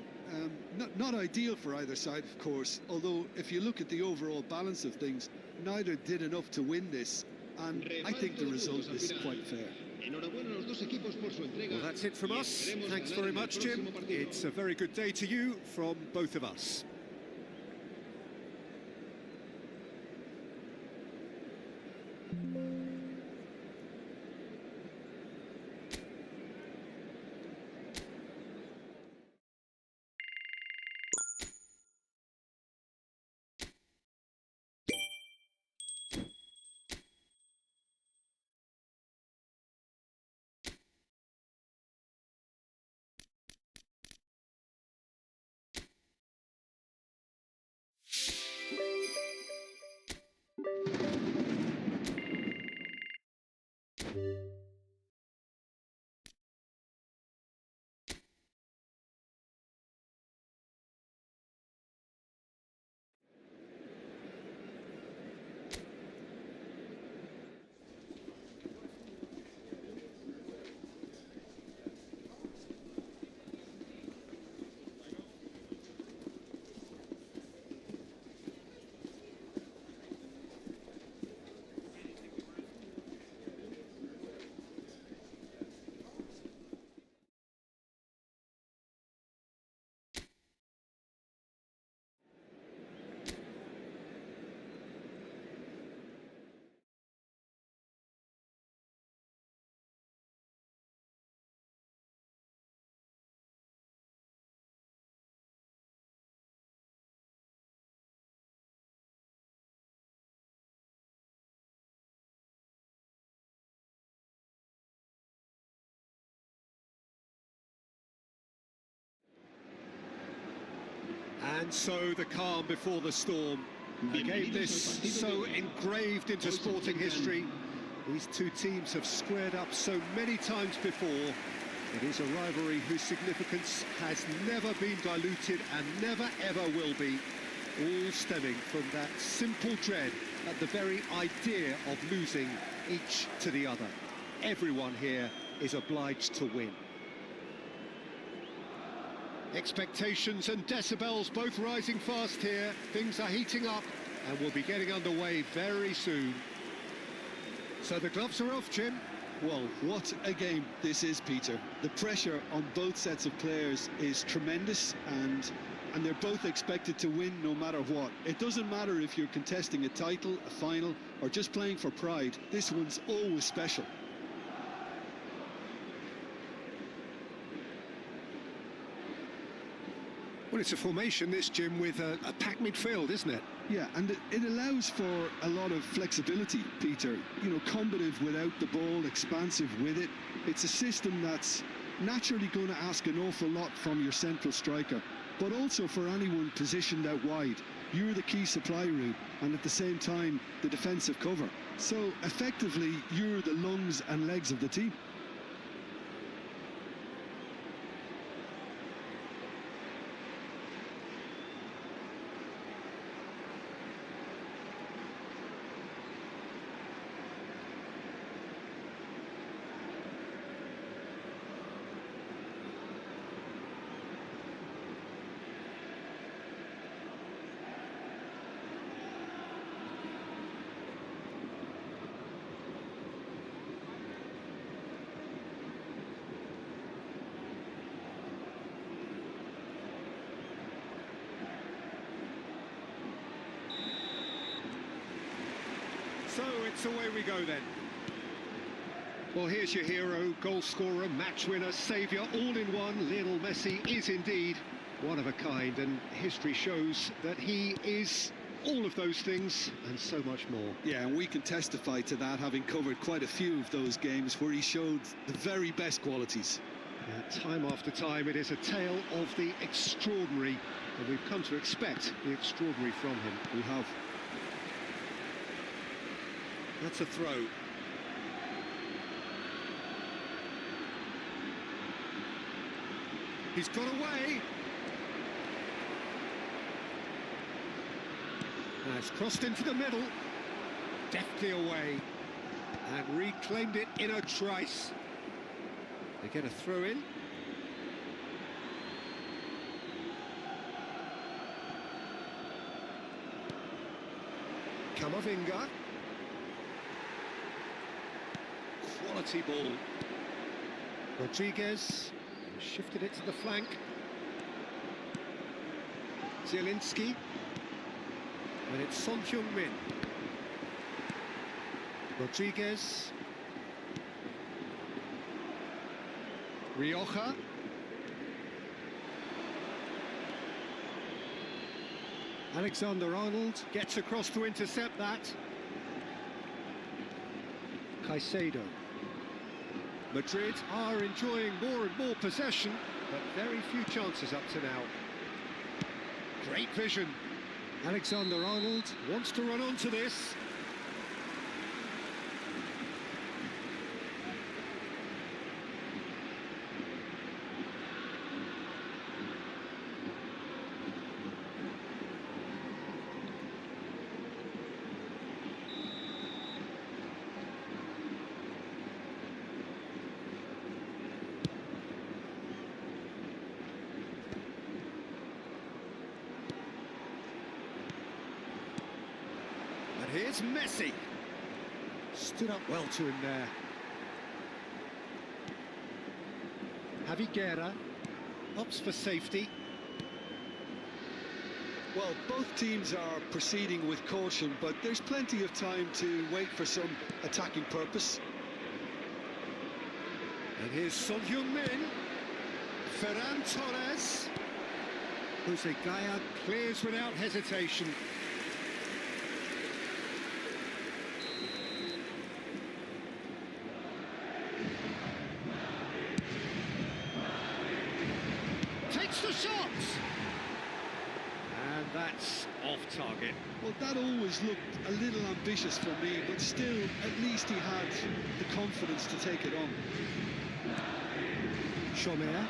Not ideal for either side, of course, although if you look at the overall balance of things, neither did enough to win this, and I think the result is quite fair. Well, that's it from us. Thanks very much, Jim. It's a very good day to you from both of us. And so the calm before the storm. A game this so engraved into sporting history. These two teams have squared up so many times before. It is a rivalry whose significance has never been diluted and never ever will be. All stemming from that simple dread at the very idea of losing each to the other. Everyone here is obliged to win. Expectations and decibels both rising fast here. Things are heating up and we'll be getting underway very soon. So the gloves are off, Jim. Well, what a game this is, Peter. The pressure on both sets of players is tremendous, and they're both expected to win no matter what. It doesn't matter if you're contesting a title, a final, or just playing for pride. This one's always special. Well, it's a formation, this, Jim, with a packed midfield, isn't it? Yeah, and it allows for a lot of flexibility, Peter. You know, combative without the ball, expansive with it. It's a system that's naturally going to ask an awful lot from your central striker, but also for anyone positioned out wide. You're the key supply route, and at the same time, the defensive cover. So, effectively, you're the lungs and legs of the team. So it's away we go then. Well, here's your hero, goal scorer, match winner, saviour, all in one. Lionel Messi is indeed one of a kind, and history shows that he is all of those things and so much more. Yeah, and we can testify to that, having covered quite a few of those games where he showed the very best qualities. Time after time, it is a tale of the extraordinary, and we've come to expect the extraordinary from him. We have. That's a throw. He's got away. Now it's crossed into the middle. Deftly away. And reclaimed it in a trice. They get a throw in. Camavinga. Quality ball. Rodriguez shifted it to the flank. Zielinski. And it's Son Heung-min. Rodriguez. Rioja. Alexander-Arnold gets across to intercept that. Caicedo. Madrid are enjoying more and more possession, but very few chances up to now. Great vision. Alexander-Arnold wants to run onto this. Here's Messi. Stood up well to him there. Javi Guerra opts for safety. Well, both teams are proceeding with caution, but there's plenty of time to wait for some attacking purpose. And here's Son Heung-min. Ferran Torres. Jose Gaya clears without hesitation. The shot! And that's off target. Well, that always looked a little ambitious for me, but still, at least he had the confidence to take it on. Chomer.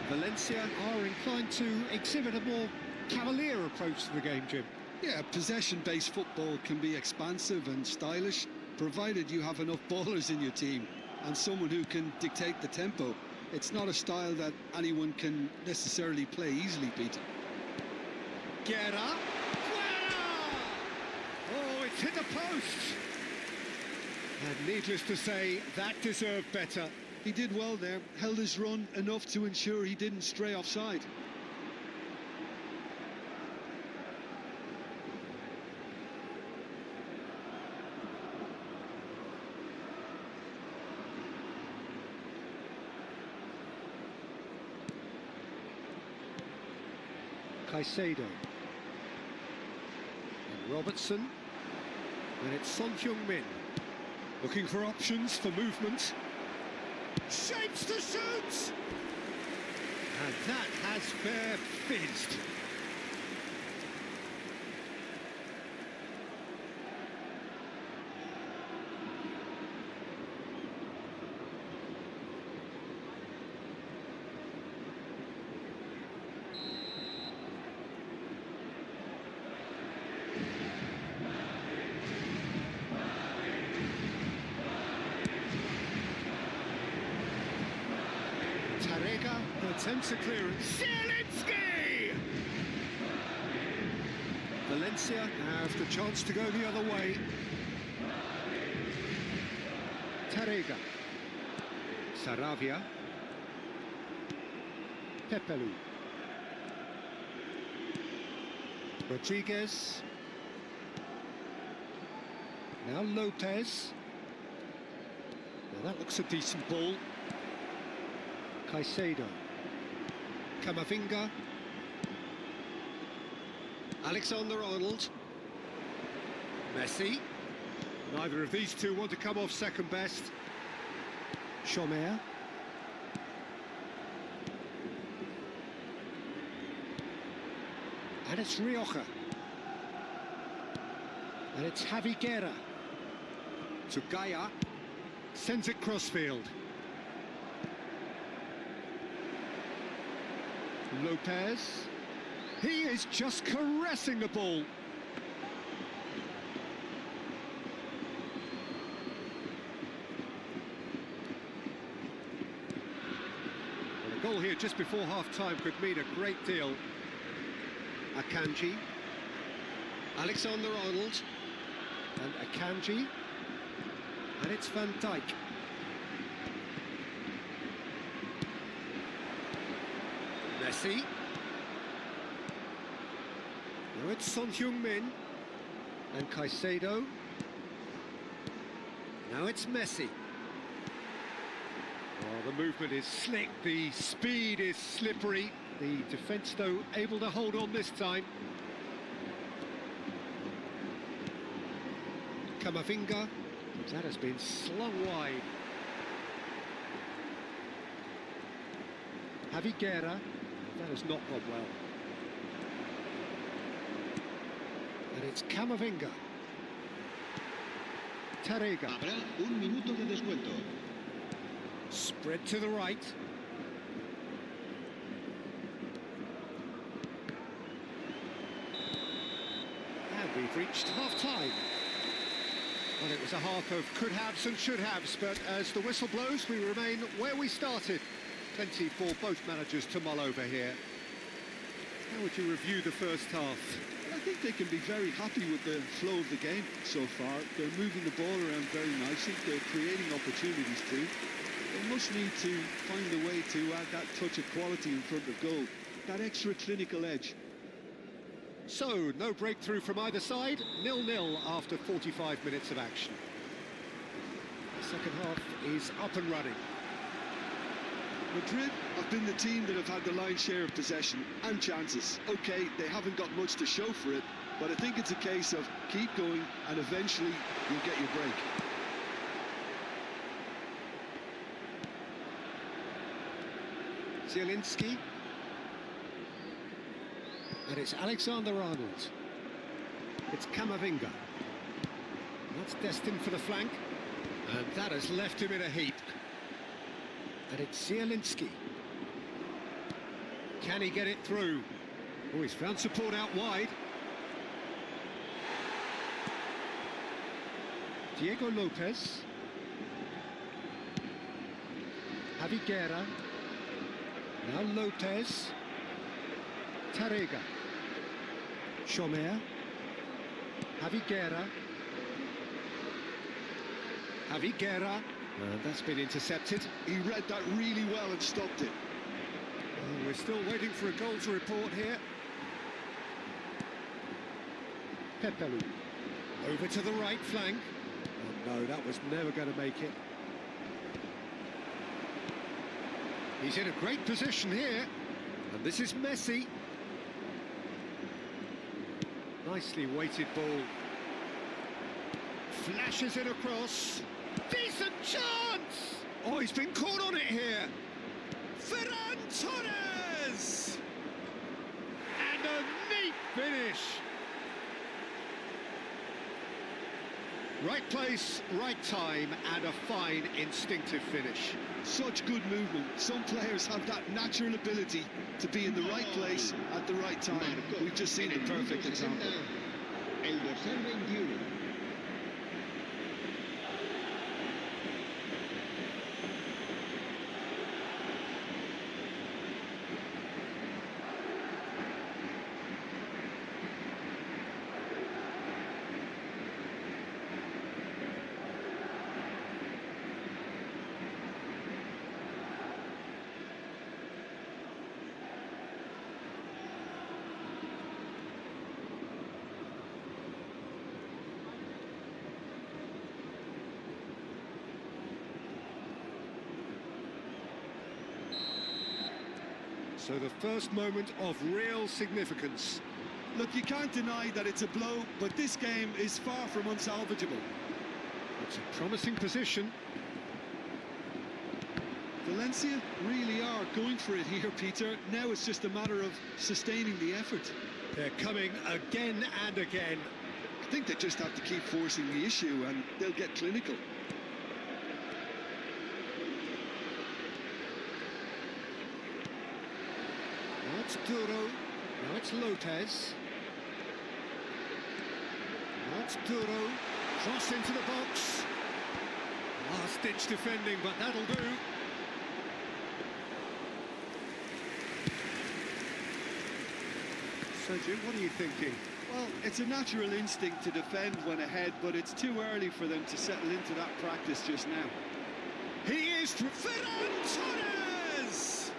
Valencia are inclined to exhibit a more cavalier approach to the game, Jim. Yeah, possession-based football can be expansive and stylish, provided you have enough ballers in your team and someone who can dictate the tempo. It's not a style that anyone can necessarily play easily, Peter. Guerra. Oh, it's hit the post. And needless to say, that deserved better. He did well there, held his run enough to ensure he didn't stray offside. Caicedo. And Robertson. And it's Son Heung-min. Looking for options for movement. Shapes to shoot! And that has fair fizzed. Tarega attempts a clearance. Zielinski! Valencia have the chance to go the other way. Tarega. Saravia. Pepelu. Rodriguez. Now Lopez. Well, that looks a decent ball. Caicedo. Camavinga. Alexander-Arnold. Messi. Neither of these two want to come off second best. Chomer. And it's Rioja. And it's Javi Guerra. To Gaya. Sends it crossfield. Lopez. He is just caressing the ball. goal here just before half-time could mean a great deal. Akanji. Alexander-Arnold. And Akanji. And it's Van Dijk. Messi. Now it's Son Heung-min. And Caicedo. Now it's Messi. Oh, the movement is slick, the speed is slippery. The defence, though, able to hold on this time. Camavinga. That has been slung wide. Javi Guerra. That has not gone well. And it's Camavinga. Tarega. Habrá un minuto de descuento. Spread to the right. And we've reached half-time. Well, it was a half of could-haves and should-haves, but as the whistle blows, we remain where we started. Plenty for both managers to mull over here. How would you review the first half? I think they can be very happy with the flow of the game so far. They're moving the ball around very nicely. They're creating opportunities too. They must need to find a way to add that touch of quality in front of goal, that extra clinical edge. So, no breakthrough from either side, 0-0 after 45 minutes of action. The second half is up and running. Madrid have been the team that have had the lion's share of possession and chances. Okay, they haven't got much to show for it, but I think it's a case of keep going and eventually you'll get your break. Zielinski. And it's Alexander-Arnold. It's Camavinga. That's destined for the flank. And that has left him in a heap. And it's Zielinski. Can he get it through? Oh, he's found support out wide. Diego Lopez. Javi Guerra. Now Lopez. Tarega. Chomer. Javi Guerra. Javi Guerra. And that's been intercepted. He read that really well and stopped it. Oh, we're still waiting for a goal to report here. Pepelu. Over to the right flank. Oh no, that was never going to make it. He's in a great position here. And this is Messi. Nicely weighted ball. Flashes it across. Decent chance! Oh, he's been caught on it here. Ferran Torres! And a neat finish. Right place, right time, and a fine instinctive finish. Such good movement. Some players have that natural ability to be in the right place at the right time. We've just seen the perfect example. El dorsal 21. So the first moment of real significance. Look, you can't deny that it's a blow, but this game is far from unsalvageable. It's a promising position. Valencia really are going for it here, Peter. Now it's just a matter of sustaining the effort. They're coming again and again. I think they just have to keep forcing the issue and they'll get clinical. Now it's Duro. Now it's Lopez. Now it's Duro. Cross into the box. Last-ditch defending, but that'll do. So, Jim, what are you thinking? Well, it's a natural instinct to defend when ahead, but it's too early for them to settle into that practice just now. He is Ferran Torres!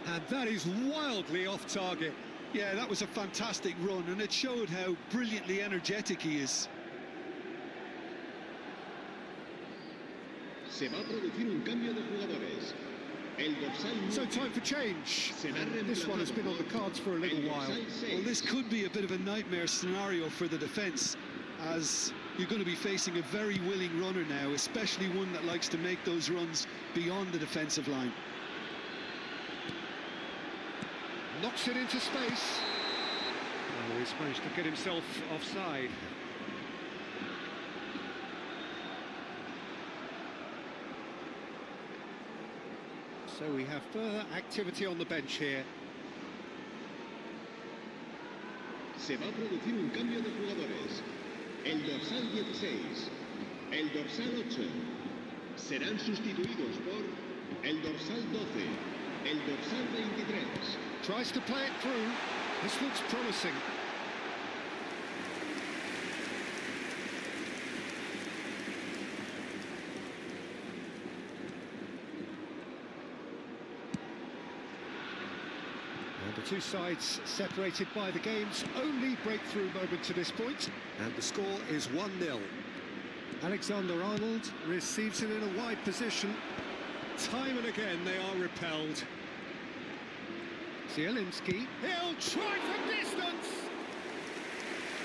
And that is wildly off target. Yeah, that was a fantastic run, and it showed how brilliantly energetic he is. Se va a producir un cambio de jugadores. El dorsal So time for change. And this one has been on the cards for a little while. Well, this could be a bit of a nightmare scenario for the defence, as you're going to be facing a very willing runner now, especially one that likes to make those runs beyond the defensive line. Knocks it into space. Oh, he's managed to get himself offside. So we have further activity on the bench here. Se va a producir un cambio de jugadores. El dorsal 16, el dorsal 8 serán sustituidos por el dorsal 12, el dorsal 23. Tries to play it through. This looks promising. And the two sides separated by the game's only breakthrough moment to this point, and the score is 1-0. Alexander-Arnold receives it in a wide position. Time and again they are repelled. Zielinski, he'll try for distance!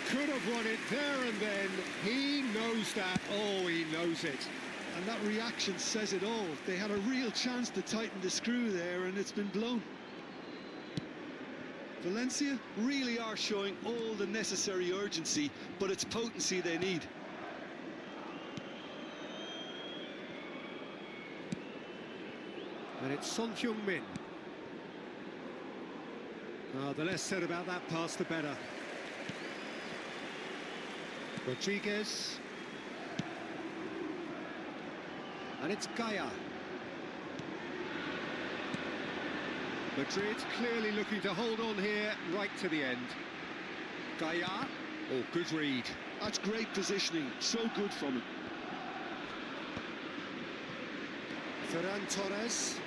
Could have won it there and then. He knows that. Oh, he knows it. And that reaction says it all. They had a real chance to tighten the screw there, and it's been blown. Valencia really are showing all the necessary urgency, but it's potency they need. And it's Son Heung-min. The less said about that pass, the better. Rodriguez. And it's Gaia. Madrid clearly looking to hold on here right to the end. Gaia. Oh, good read. That's great positioning. So good from him. Ferran Torres.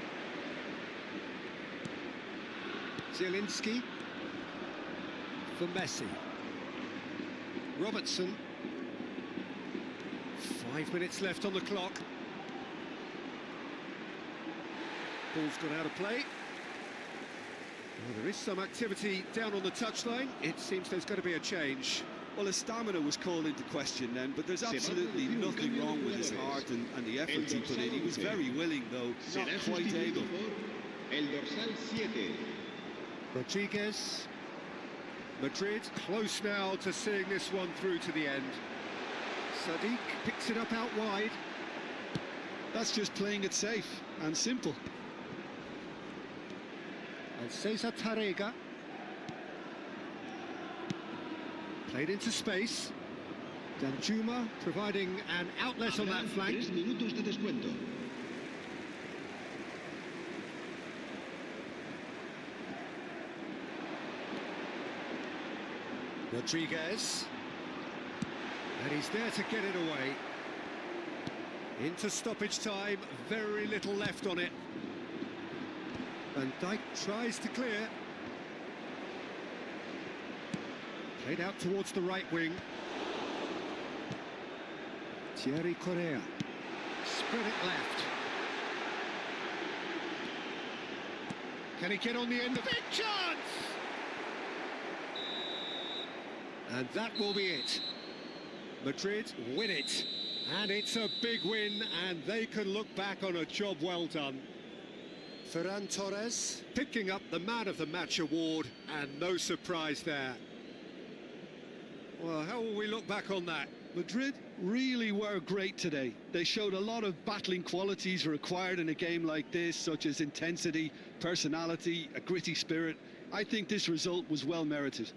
Zielinski for Messi. Robertson. 5 minutes left on the clock. Ball's gone out of play. Well, there is some activity down on the touchline. It seems there's going to be a change. Well, his stamina was called into question then, but there's absolutely nothing wrong with his heart and the efforts he put in. He was very willing, though, not quite able. El dorsal 7. Rodriguez. Madrid close now to seeing this one through to the end. Sadiq picks it up out wide. That's just playing it safe and simple. And Cesar Tarrega. Played into space. Danjuma providing an outlet on that flank. 3 minutos de descuento. Rodriguez. And he's there to get it away. Into stoppage time, very little left on it. Van Dijk tries to clear. Played out towards the right wing. Thierry Correa. Spread it left. Can he get on the end of it? Chance! And that will be it. Madrid win it. And it's a big win, and they can look back on a job well done. Ferran Torres picking up the Man of the Match award, and no surprise there. Well, how will we look back on that? Madrid really were great today. They showed a lot of battling qualities required in a game like this, such as intensity, personality, a gritty spirit. I think this result was well merited.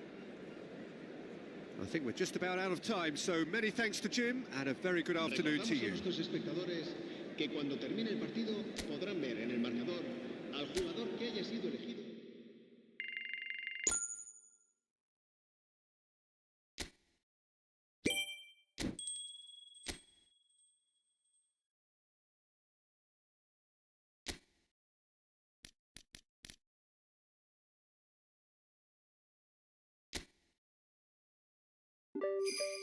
I think we're just about out of time, so many thanks to Jim, and a very good afternoon to you. Recordamos a nuestros espectadores que cuando termine el partido podrán ver en el marcador al jugador que haya sido elegido. you.